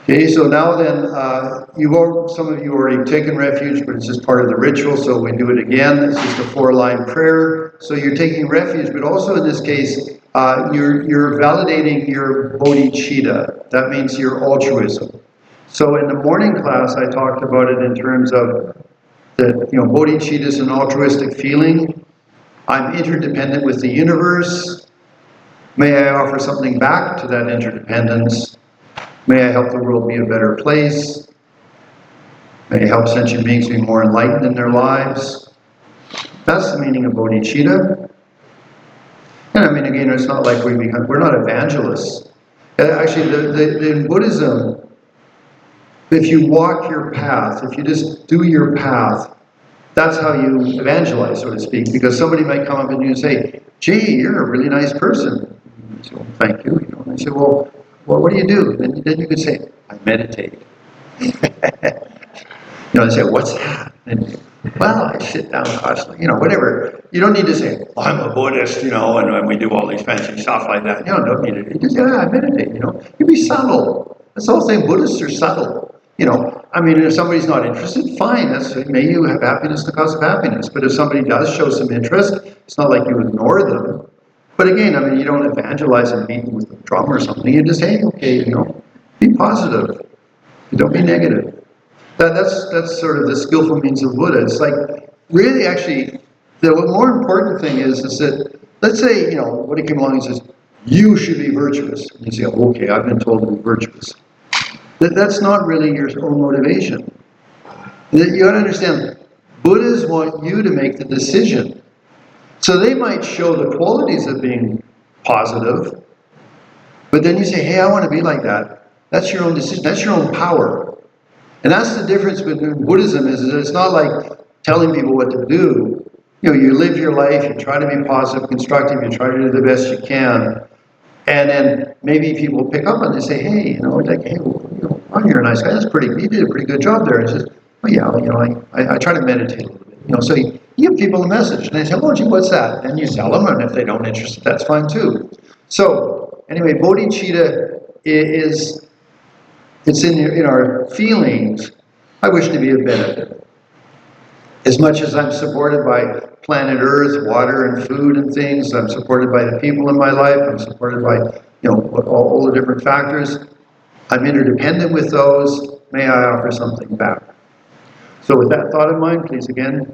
Okay, so now then, some of you already taken refuge, but it's just part of the ritual, so we do it again. It's just a 4-line prayer. So you're taking refuge, but also in this case, you're validating your bodhicitta. That means your altruism. So in the morning class, I talked about it in terms of that, bodhicitta is an altruistic feeling. I'm interdependent with the universe. May I offer something back to that interdependence? May I help the world be a better place? May I help sentient beings be more enlightened in their lives? That's the meaning of bodhicitta. And I mean, again, it's not like we're not evangelists. Actually, in Buddhism, if you walk your path, if you just do your path, that's how you evangelize, so to speak. Because somebody might come up to you and say, "Gee, you're a really nice person." You say, "Well, thank you." And I say, "Well, what do you do?" And then you could say, "I meditate." They say, "What's that?" And, "Well, I sit down constantly," whatever. You don't need to say, "I'm a Buddhist," and we do all these fancy stuff like that. You don't need it. You just say, "I meditate," You be subtle. That's the whole thing. Buddhists are subtle. I mean, if somebody's not interested, fine. May you have happiness the cause of happiness. But if somebody does show some interest, it's not like you ignore them. But again, I mean, you don't evangelize and beat them with a drum or something. You just say, "Hey, okay, be positive. Don't be negative." That's sort of the skillful means of Buddha. It's like, really, actually, the more important thing is that, let's say, Buddha came along and says, "You should be virtuous." And you say, "Okay, I've been told to be virtuous." That's not really your own motivation. You got to understand, Buddhas want you to make the decision. So they might show the qualities of being positive, but then you say, "Hey, I want to be like that." That's your own decision. That's your own power. And that's the difference between Buddhism is that it's not like telling people what to do. You live your life, you try to be positive, constructive, you try to do the best you can. And then maybe people pick up and they say, "Hey, hey, well, you're a nice guy. You did a pretty good job there." And he says, "Well, yeah, I try to meditate a little bit." So you give people a message, and they say, "Oh, gee, what's that?" And you tell them, and if they don't interest, that's fine too. So anyway, bodhicitta it's in our feelings. I wish to be of benefit. As much as I'm supported by planet Earth, water and food and things, I'm supported by the people in my life, I'm supported by, all the different factors. I'm interdependent with those. May I offer something back? So with that thought in mind, please again,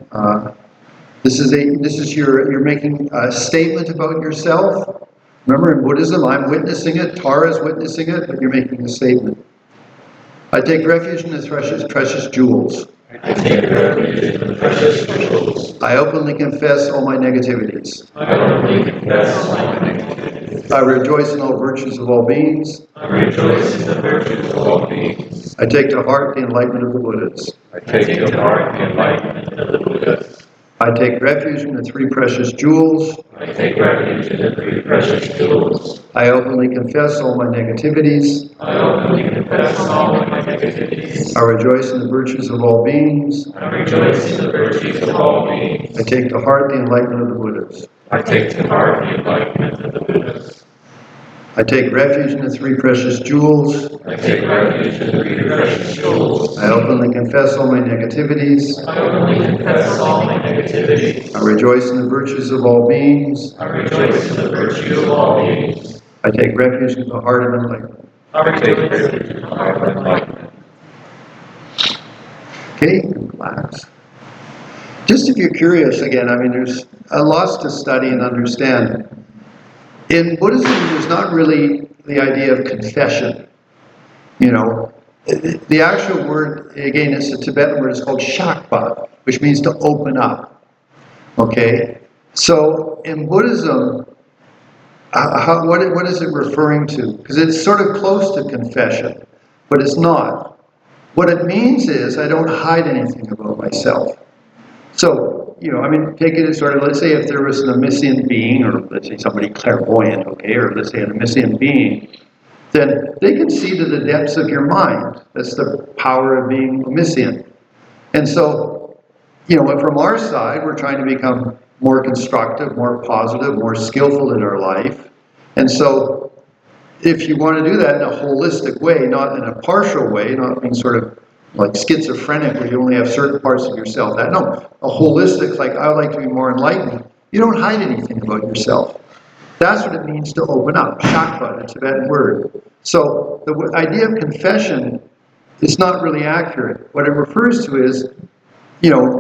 you're making a statement about yourself. Remember in Buddhism, I'm witnessing it, Tara's witnessing it, but you're making a statement. I take refuge in the precious jewels. I take refuge in the precious jewels. I openly confess all my negativities. I openly confess all my negativities. I rejoice in all virtues of all beings. I rejoice in the virtues of all beings. I take to heart the enlightenment of the Buddhas. I take to heart the enlightenment of the Buddhas. I take refuge in the 3 precious jewels. I take refuge in the 3 precious jewels. I openly confess all my negativities. I openly confess all my negativities. I rejoice in the virtues of all beings. I rejoice in the virtues of all beings. I take to heart the enlightenment of the Buddhas. I take to heart the enlightenment of the Buddhas. I take refuge in the 3 precious jewels. I take refuge in the 3 precious jewels. I openly confess all my negativities. I openly confess all my negativities. I rejoice in the virtues of all beings. I rejoice in the virtues of all beings. I take refuge in the heart of enlightenment. I take refuge in the heart of enlightenment. Okay, relax. Just if you're curious, again, I mean, there's a lot to study and understand. In Buddhism, there's not really the idea of confession. The actual word, again, it's a Tibetan word, it's called shakpa, which means to open up. Okay? So in Buddhism, what is it referring to? Because it's sort of close to confession, but it's not. What it means is I don't hide anything about myself. So, take it as sort of, let's say if there was an omniscient being, or let's say somebody clairvoyant, okay, or let's say an omniscient being, then they can see to the depths of your mind. That's the power of being omniscient. And so, from our side, we're trying to become more constructive, more positive, more skillful in our life. And so, if you want to do that in a holistic way, not in a partial way, not being sort of like schizophrenic where you only have certain parts of yourself, a holistic, like I would like to be more enlightened, you don't hide anything about yourself. That's what it means to open up. Shakpa, a Tibetan word. So the idea of confession is not really accurate. What it refers to is,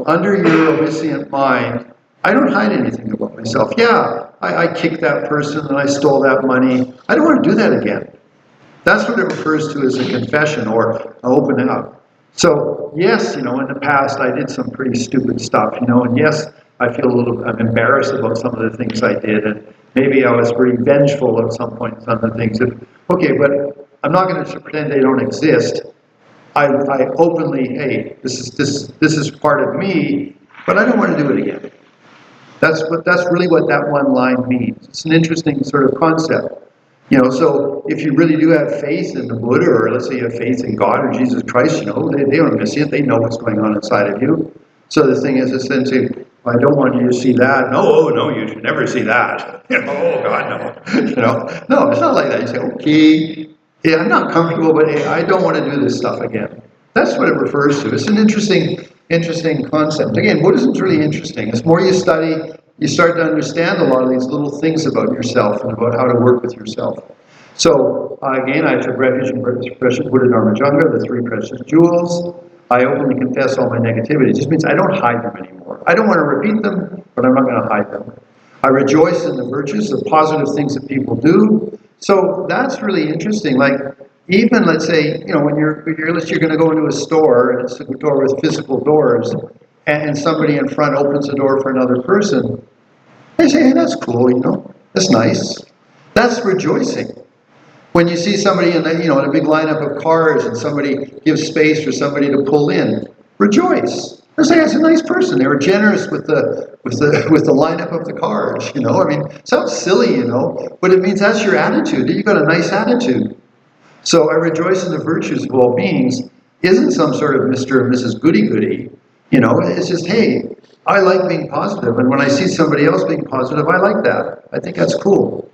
under your omniscient mind, I don't hide anything about myself. Yeah, I kicked that person and I stole that money. I don't want to do that again. That's what it refers to as a confession or opening up. So, yes, in the past I did some pretty stupid stuff, and yes, I'm embarrassed about some of the things I did, and maybe I was very vengeful at some point, some of the things okay, but I'm not going to pretend they don't exist. I openly, hey, this is part of me, but I don't want to do it again. That's really what that one line means. It's an interesting sort of concept. So if you really do have faith in the Buddha, or let's say you have faith in God or Jesus Christ, they are omniscient, they know what's going on inside of you. So the thing is, essentially, I don't want you to see that. No, you should never see that. Oh God, no. No, it's not like that. You say, okay, yeah, I'm not comfortable, but hey, I don't want to do this stuff again. That's what it refers to. It's an interesting concept. Again, Buddhism's really interesting. As more you study, you start to understand a lot of these little things about yourself and about how to work with yourself. So, again, I took refuge in Precious Buddha Dharma Janga, the three precious jewels. I openly confess all my negativity. It just means I don't hide them anymore. I don't want to repeat them, but I'm not going to hide them. I rejoice in the virtues, the positive things that people do. So that's really interesting. Like, even, let's say, when you're going to go into a store, and it's a door with physical doors, and somebody in front opens the door for another person, they say, hey, that's cool, that's nice. That's rejoicing. When you see somebody in a big lineup of cars and somebody gives space for somebody to pull in, rejoice. They say, that's a nice person. They were generous with the lineup of the cars, sounds silly, but it means that's your attitude. You've got a nice attitude. So I rejoice in the virtues of all beings isn't some sort of Mr. and Mrs. Goody-Goody. It's just, hey, I like being positive, and when I see somebody else being positive, I like that. I think that's cool.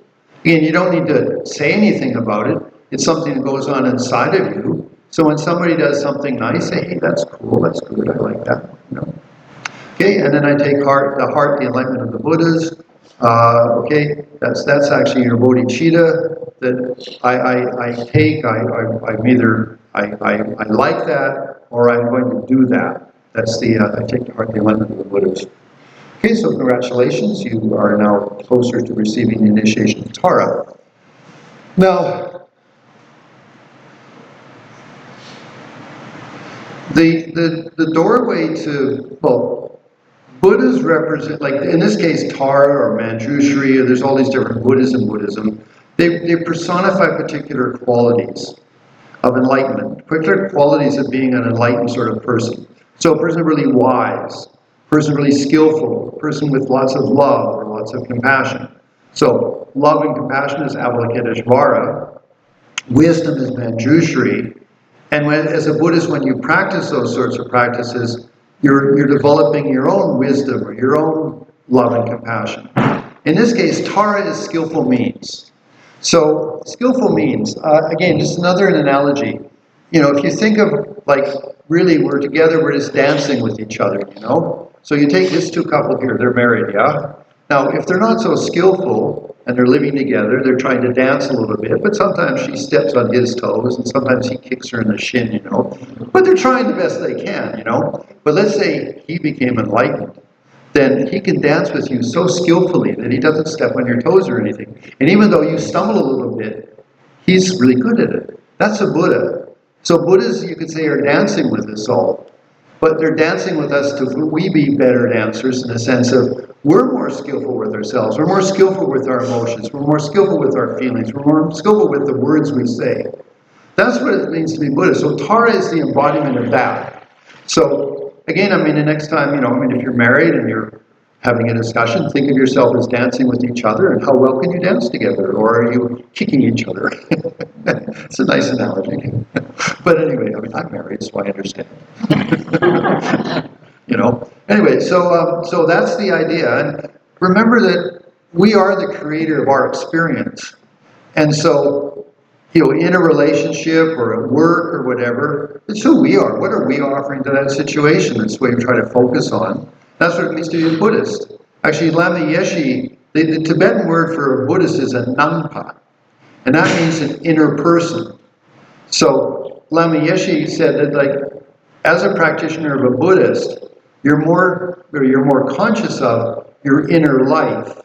And you don't need to say anything about it. It's something that goes on inside of you. So when somebody does something nice, say, hey, that's cool, that's good, I like that. Okay, and then I take the enlightenment of the Buddhas. Okay, that's actually your bodhicitta that I take. I'm either I like that or I'm going to do that. That's I take to heart the enlightenment of the Buddhas. Okay, so congratulations, you are now closer to receiving the initiation of Tara. Now, the doorway to, Buddhas represent, like in this case, Tara or Manjushri, there's all these different Buddhas in Buddhism. They personify particular qualities of enlightenment, particular qualities of being an enlightened sort of person. So a person really wise, a person really skillful, a person with lots of love or lots of compassion. So love and compassion is Avalokiteshvara. Wisdom is Manjushri. And as a Buddhist, when you practice those sorts of practices, you're developing your own wisdom or your own love and compassion. In this case, Tara is skillful means. So skillful means, again, just another analogy. If you think of, like, really we're together, we're just dancing with each other, So you take this two couple here, they're married, yeah? Now, if they're not so skillful and they're living together, they're trying to dance a little bit, but sometimes she steps on his toes and sometimes he kicks her in the shin, But they're trying the best they can, But let's say he became enlightened. Then he can dance with you so skillfully that he doesn't step on your toes or anything. And even though you stumble a little bit, he's really good at it. That's a Buddha. So Buddhas, you could say, are dancing with us all. But they're dancing with us to we be better dancers in the sense of we're more skillful with ourselves, we're more skillful with our emotions, we're more skillful with our feelings, we're more skillful with the words we say. That's what it means to be Buddhist. So Tara is the embodiment of that. So again, I mean, the next time, if you're married and you're having a discussion, think of yourself as dancing with each other, and how well can you dance together? Or are you kicking each other? It's a nice analogy. But anyway, I mean, I'm married, so I understand. Anyway, so that's the idea. And remember that we are the creator of our experience. And so, in a relationship or at work or whatever, it's who we are. What are we offering to that situation? That's what we try to focus on. That's what it means to be a Buddhist. Actually, Lama Yeshe, the Tibetan word for a Buddhist is a Nangpa. And that means an inner person. So Lama Yeshe said that, like, as a practitioner of a Buddhist, you're more conscious of your inner life.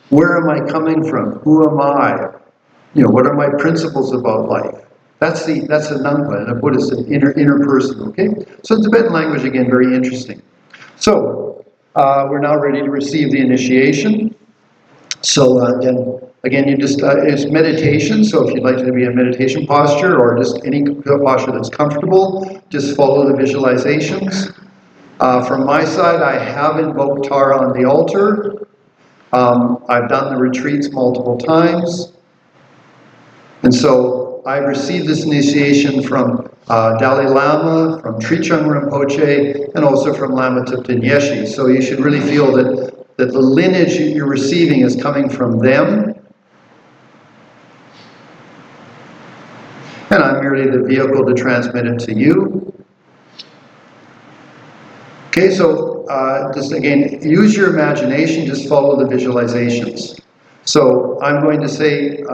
Where am I coming from? Who am I? What are my principles about life? That's the Nangpa, and a Buddhist, an inner person. Okay. So Tibetan language again, very interesting. So we're now ready to receive the initiation. So again, you just it's meditation. So if you'd like to be in meditation posture or just any posture that's comfortable, just follow the visualizations. From my side, I have invoked Tara on the altar. I've done the retreats multiple times. And so I received this initiation from Dalai Lama, from Trichung Rinpoche, and also from Lama Thupten Yeshe. So you should really feel that the lineage you're receiving is coming from them. And I'm merely the vehicle to transmit it to you. Okay, so just again, use your imagination, just follow the visualizations. So I'm going to say 2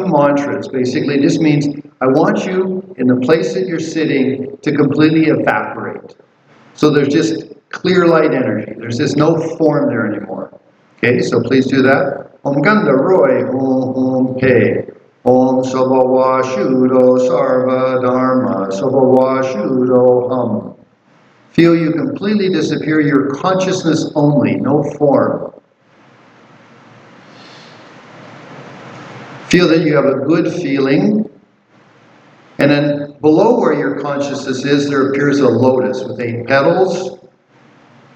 mantras. Basically, it just means I want you in the place that you're sitting to completely evaporate. So there's just clear light energy. There's just no form there anymore. Okay, so please do that. Om Ganda Roy Om Pe. Om Sobawa Shudo Sarva Dharma Sobawa Shudo Hum. Feel you completely disappear, your consciousness only, no form. Feel that you have a good feeling. And then below where your consciousness is, there appears a lotus with 8 petals.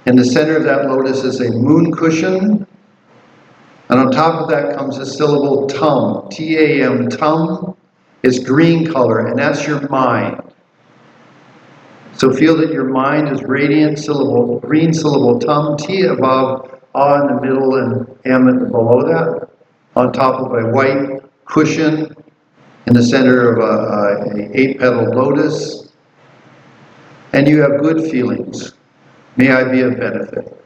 In the center of that lotus is a moon cushion. And on top of that comes the syllable tum, T-A-M, tum. It's green color, and that's your mind. So feel that your mind is radiant syllable, green syllable tum, T above, A in the middle, and M below that. On top of a white cushion in the center of a 8-petaled lotus. And you have good feelings. May I be of benefit.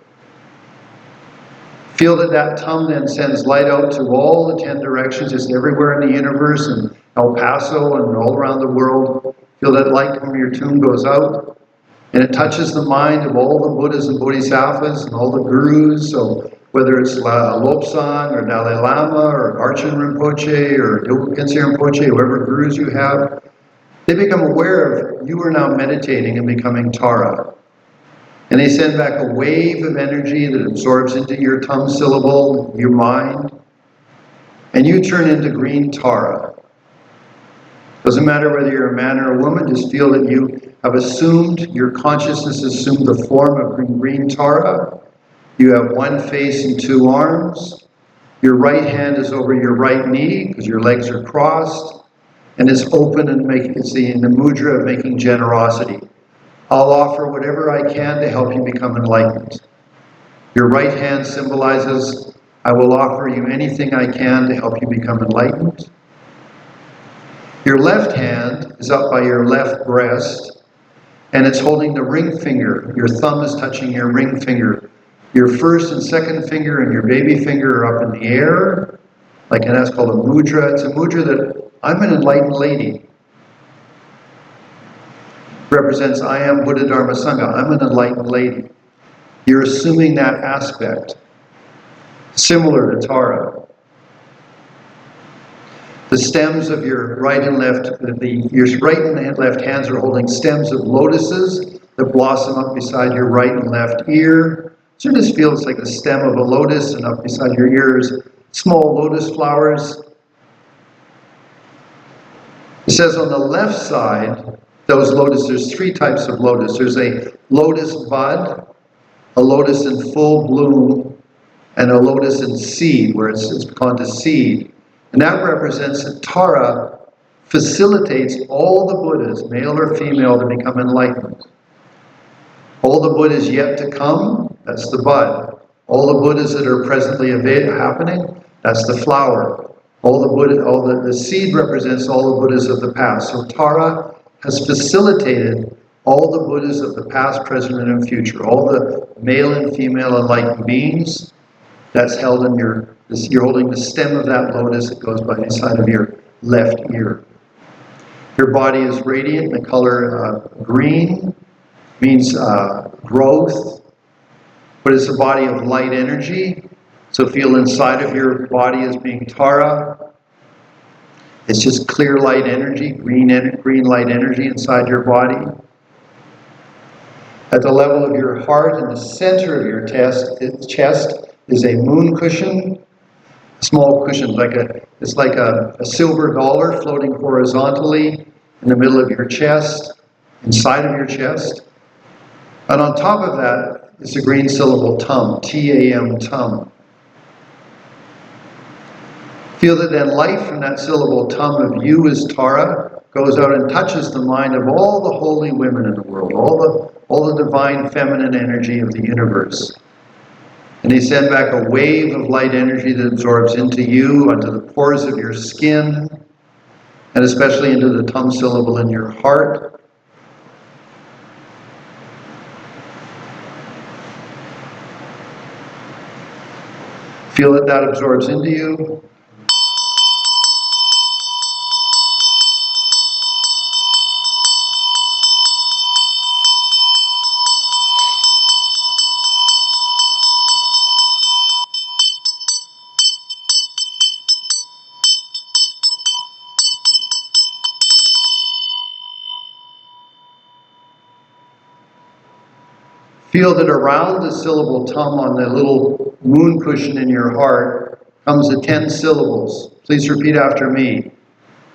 Feel that tum then sends light out to all the 10 directions, just everywhere in the universe, and El Paso and all around the world. Feel that light from your tomb goes out, and it touches the mind of all the Buddhas and Bodhisattvas and all the gurus. So whether it's Lobsang or Dalai Lama or Archen Rinpoche or Dilgo Khyentse Rinpoche, whoever gurus you have, they become aware of you are now meditating and becoming Tara. And they send back a wave of energy that absorbs into your tum syllable, your mind, and you turn into green Tara. Doesn't matter whether you're a man or a woman, just feel that you have assumed, your consciousness assumed the form of green Tara. You have 1 face and 2 arms. Your right hand is over your right knee because your legs are crossed, and it's open and it's in the mudra of making generosity. I'll offer whatever I can to help you become enlightened. Your right hand symbolizes, I will offer you anything I can to help you become enlightened. Your left hand is up by your left breast, and it's holding the ring finger. Your thumb is touching your ring finger. Your first and second finger and your baby finger are up in the air, and that's called a mudra. It's a mudra that I'm an enlightened lady. Represents I am Buddha Dharma Sangha. I'm an enlightened lady. You're assuming that aspect. Similar to Tara. The stems of your right and left, your right and left hands are holding stems of lotuses, that blossom up beside your right and left ear. So this feels like the stem of a lotus, and up beside your ears, small lotus flowers. It says on the left side, those lotus, there's three types of lotus. There's a lotus bud, a lotus in full bloom, and a lotus in seed, where it's gone to seed. And that represents that Tara facilitates all the Buddhas, male or female, to become enlightened. All the Buddhas yet to come, that's the bud. All the Buddhas that are presently happening, that's the flower. The seed represents all the Buddhas of the past. So Tara has facilitated all the Buddhas of the past, present, and future. All the male and female enlightened beings, that's held in you're holding the stem of that lotus that goes by the side of your left ear. Your body is radiant. The color green means growth, but it's a body of light energy. So feel inside of your body as being Tara. It's just clear light energy, green light energy inside your body. At the level of your heart, in the center of your chest is a moon cushion. A small cushion, it's like a silver dollar floating horizontally in the middle of your chest, inside of your chest. And on top of that is the green syllable tum, T-A-M, tum. Feel that then light from that syllable tum of you as Tara goes out and touches the mind of all the holy women in the world, all the divine feminine energy of the universe. And they send back a wave of light energy that absorbs into you, onto the pores of your skin, and especially into the tum syllable in your heart. Feel that absorbs into you. Feel that around the syllable tum on the little moon cushion in your heart comes the 10 syllables. Please repeat after me.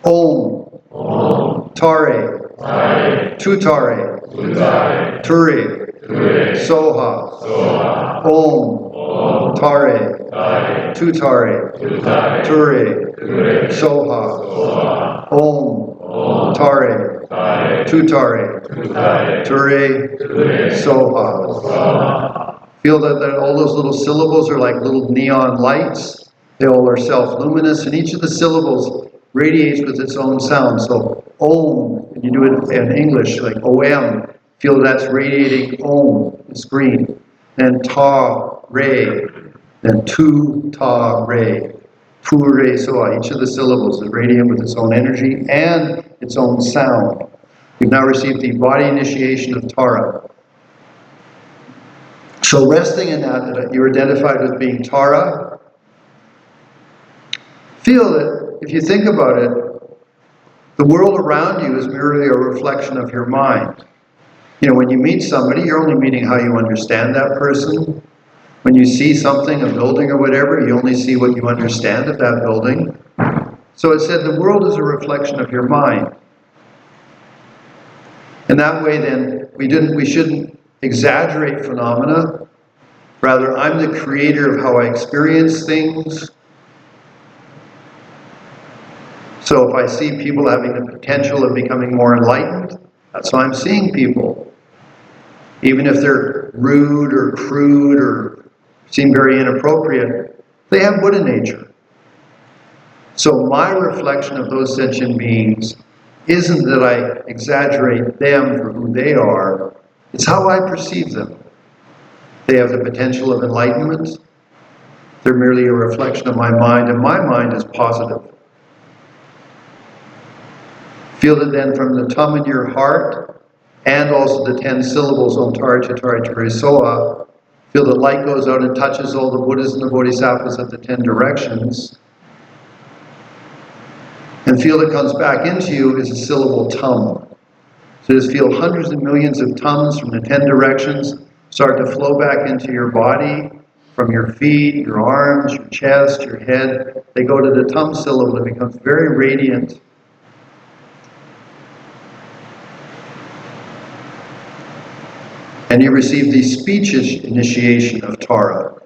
Om. Om. Tare. Tare. Tutare. Tutare. Ture. Ture. Soha. Soha. Om. Om. Tare. Tare. Tutare. Tutare. Ture. Ture. Soha. Soha. Om. Om. Tare. Tare. Tutare. Tutare. Ture. Ture. Soha. Soha. Feel that all those little syllables are like little neon lights. They all are self-luminous, and each of the syllables radiates with its own sound. So, Om, and you do it in English, like O-M. Feel that's radiating Om, it's green. Then Ta, Re. Then Tu, Ta, Re. Pu, Re, Soa. Each of the syllables is radiant with its own energy and its own sound. You've now received the body initiation of Tara. So resting in that you're identified with being Tara, feel that if you think about it, the world around you is merely a reflection of your mind. You know, when you meet somebody, you're only meeting how you understand that person. When you see something, a building or whatever, you only see what you understand of that building. So it said the world is a reflection of your mind. In that way, then, we shouldn't exaggerate phenomena. Rather, I'm the creator of how I experience things. So if I see people having the potential of becoming more enlightened, that's how I'm seeing people. Even if they're rude or crude or seem very inappropriate, they have Buddha nature. So my reflection of those sentient beings isn't that I exaggerate them for who they are, it's how I perceive them. They have the potential of enlightenment. They're merely a reflection of my mind, and my mind is positive. Feel that then from the tum in your heart, and also the 10 syllables Om Tare Tutare Ture Soha, feel that light goes out and touches all the Buddhas and the Bodhisattvas of the 10 directions. And feel that comes back into you is a syllable tum. So just feel hundreds of millions of tums from the 10 directions start to flow back into your body, from your feet, your arms, your chest, your head. They go to the tum syllable. It becomes very radiant. And you receive the speech initiation of Tara.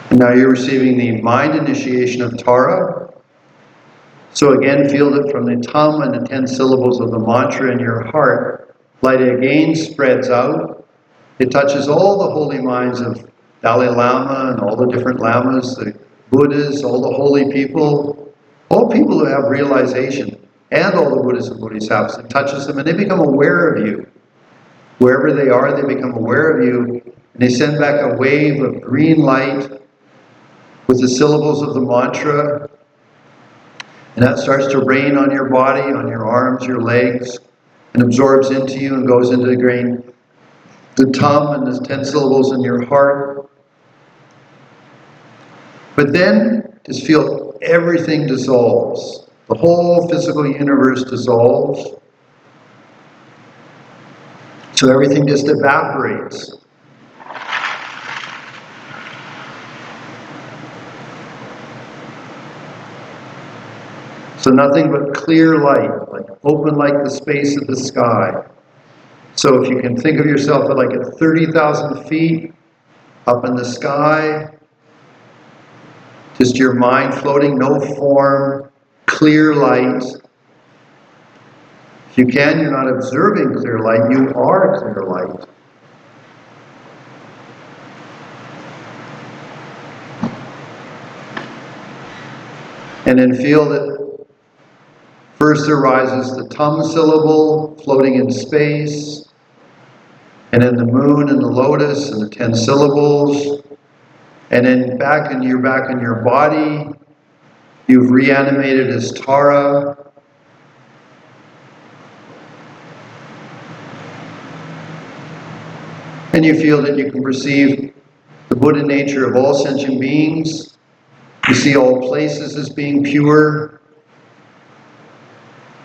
And now you're receiving the mind initiation of Tara. So again, feel that from the tum and the 10 syllables of the mantra in your heart, light again spreads out. It touches all the holy minds of Dalai Lama and all the different lamas, the Buddhas, all the holy people, all people who have realization, and all the Buddhas and Bodhisattvas. It touches them and they become aware of you. Wherever they are, they become aware of you, and they send back a wave of green light with the syllables of the mantra, and that starts to rain on your body, on your arms, your legs, and absorbs into you and goes into the grain, the tum and the 10 syllables in your heart. But then, just feel everything dissolves. The whole physical universe dissolves. So everything just evaporates. So nothing but clear light, like open like the space of the sky. So if you can think of yourself at like at 30,000 feet up in the sky, just your mind floating, no form, clear light. If you can, you're not observing clear light, you are clear light. And then feel that first arises the tum syllable floating in space, and then the moon and the lotus and the 10 syllables, and then you're back in your body. You've reanimated as Tara. And you feel that you can perceive the Buddha nature of all sentient beings. You see all places as being pure.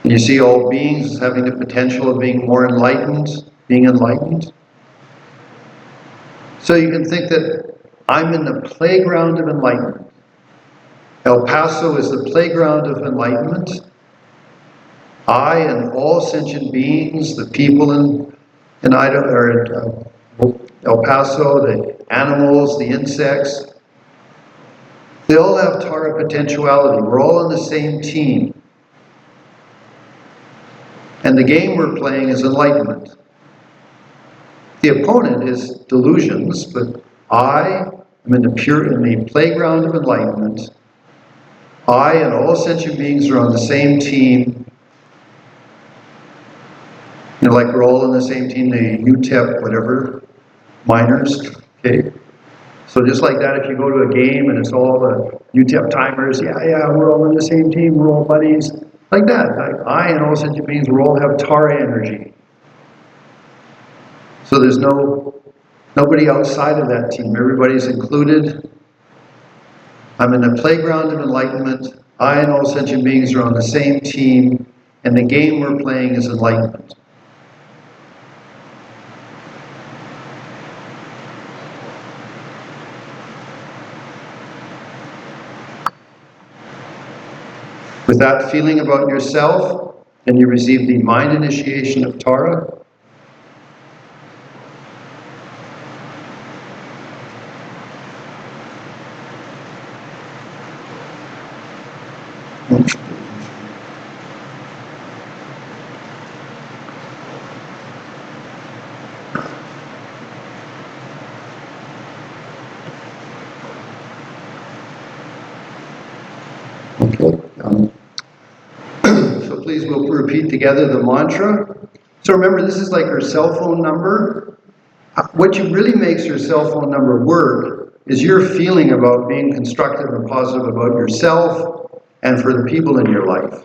And you see all beings as having the potential of being more enlightened, being enlightened. So you can think that I'm in the playground of enlightenment. El Paso is the playground of enlightenment. I and all sentient beings, the people in El Paso, the animals, the insects, they all have Tara potentiality. We're all on the same team. And the game we're playing is enlightenment. The opponent is delusions, but I am in the playground of enlightenment. I and all sentient beings are on the same team. You know, like we're all on the same team, the UTEP, whatever, miners, okay? So just like that, if you go to a game and it's all the UTEP timers, yeah, we're all on the same team, we're all buddies. Like that, like I and all sentient beings, we all have Tara energy. So there's nobody outside of that team. Everybody's included. I'm in the playground of enlightenment. I and all sentient beings are on the same team, and the game we're playing is enlightenment. With that feeling about yourself, then you receive the mind initiation of Tara. Okay. So please, we'll repeat together the mantra. So remember, this is like our cell phone number. What really makes your cell phone number work is your feeling about being constructive and positive about yourself and for the people in your life.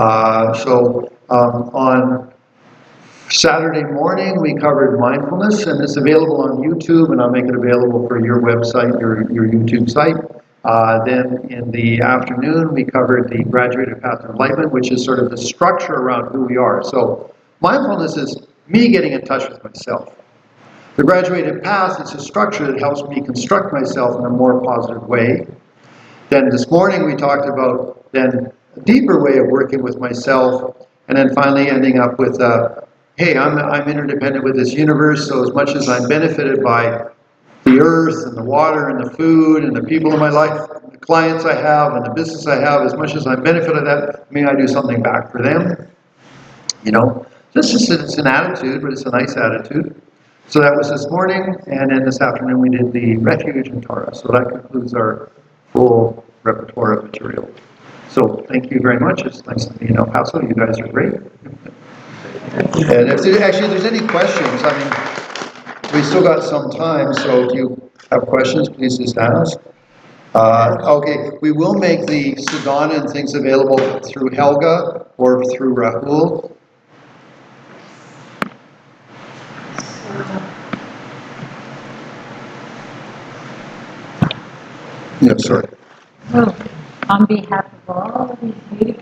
On Saturday morning, we covered mindfulness, and it's available on YouTube, and I'll make it available for your website, your YouTube site. Then in the afternoon, we covered the graduated path of enlightenment, which is sort of the structure around who we are. So mindfulness is me getting in touch with myself. The graduated path is a structure that helps me construct myself in a more positive way. Then this morning we talked about then a deeper way of working with myself, and then finally ending up with, hey, I'm interdependent with this universe, so as much as I'm benefited by the earth and the water and the food and the people in my life, the clients I have and the business I have, as much as I'm benefited of that, may I do something back for them? You know, it's an attitude, but it's a nice attitude. So that was this morning, and then this afternoon we did the Refuge and Tara. So that concludes our full repertoire of material. So thank you very much. It's nice to be in El Paso. You guys are great. And if there's any questions, I mean, we still got some time, so if you have questions, please just ask. Okay, we will make the Sadhana and things available through Helga or through Rahul. Yeah, sorry. So, on behalf of all these beautiful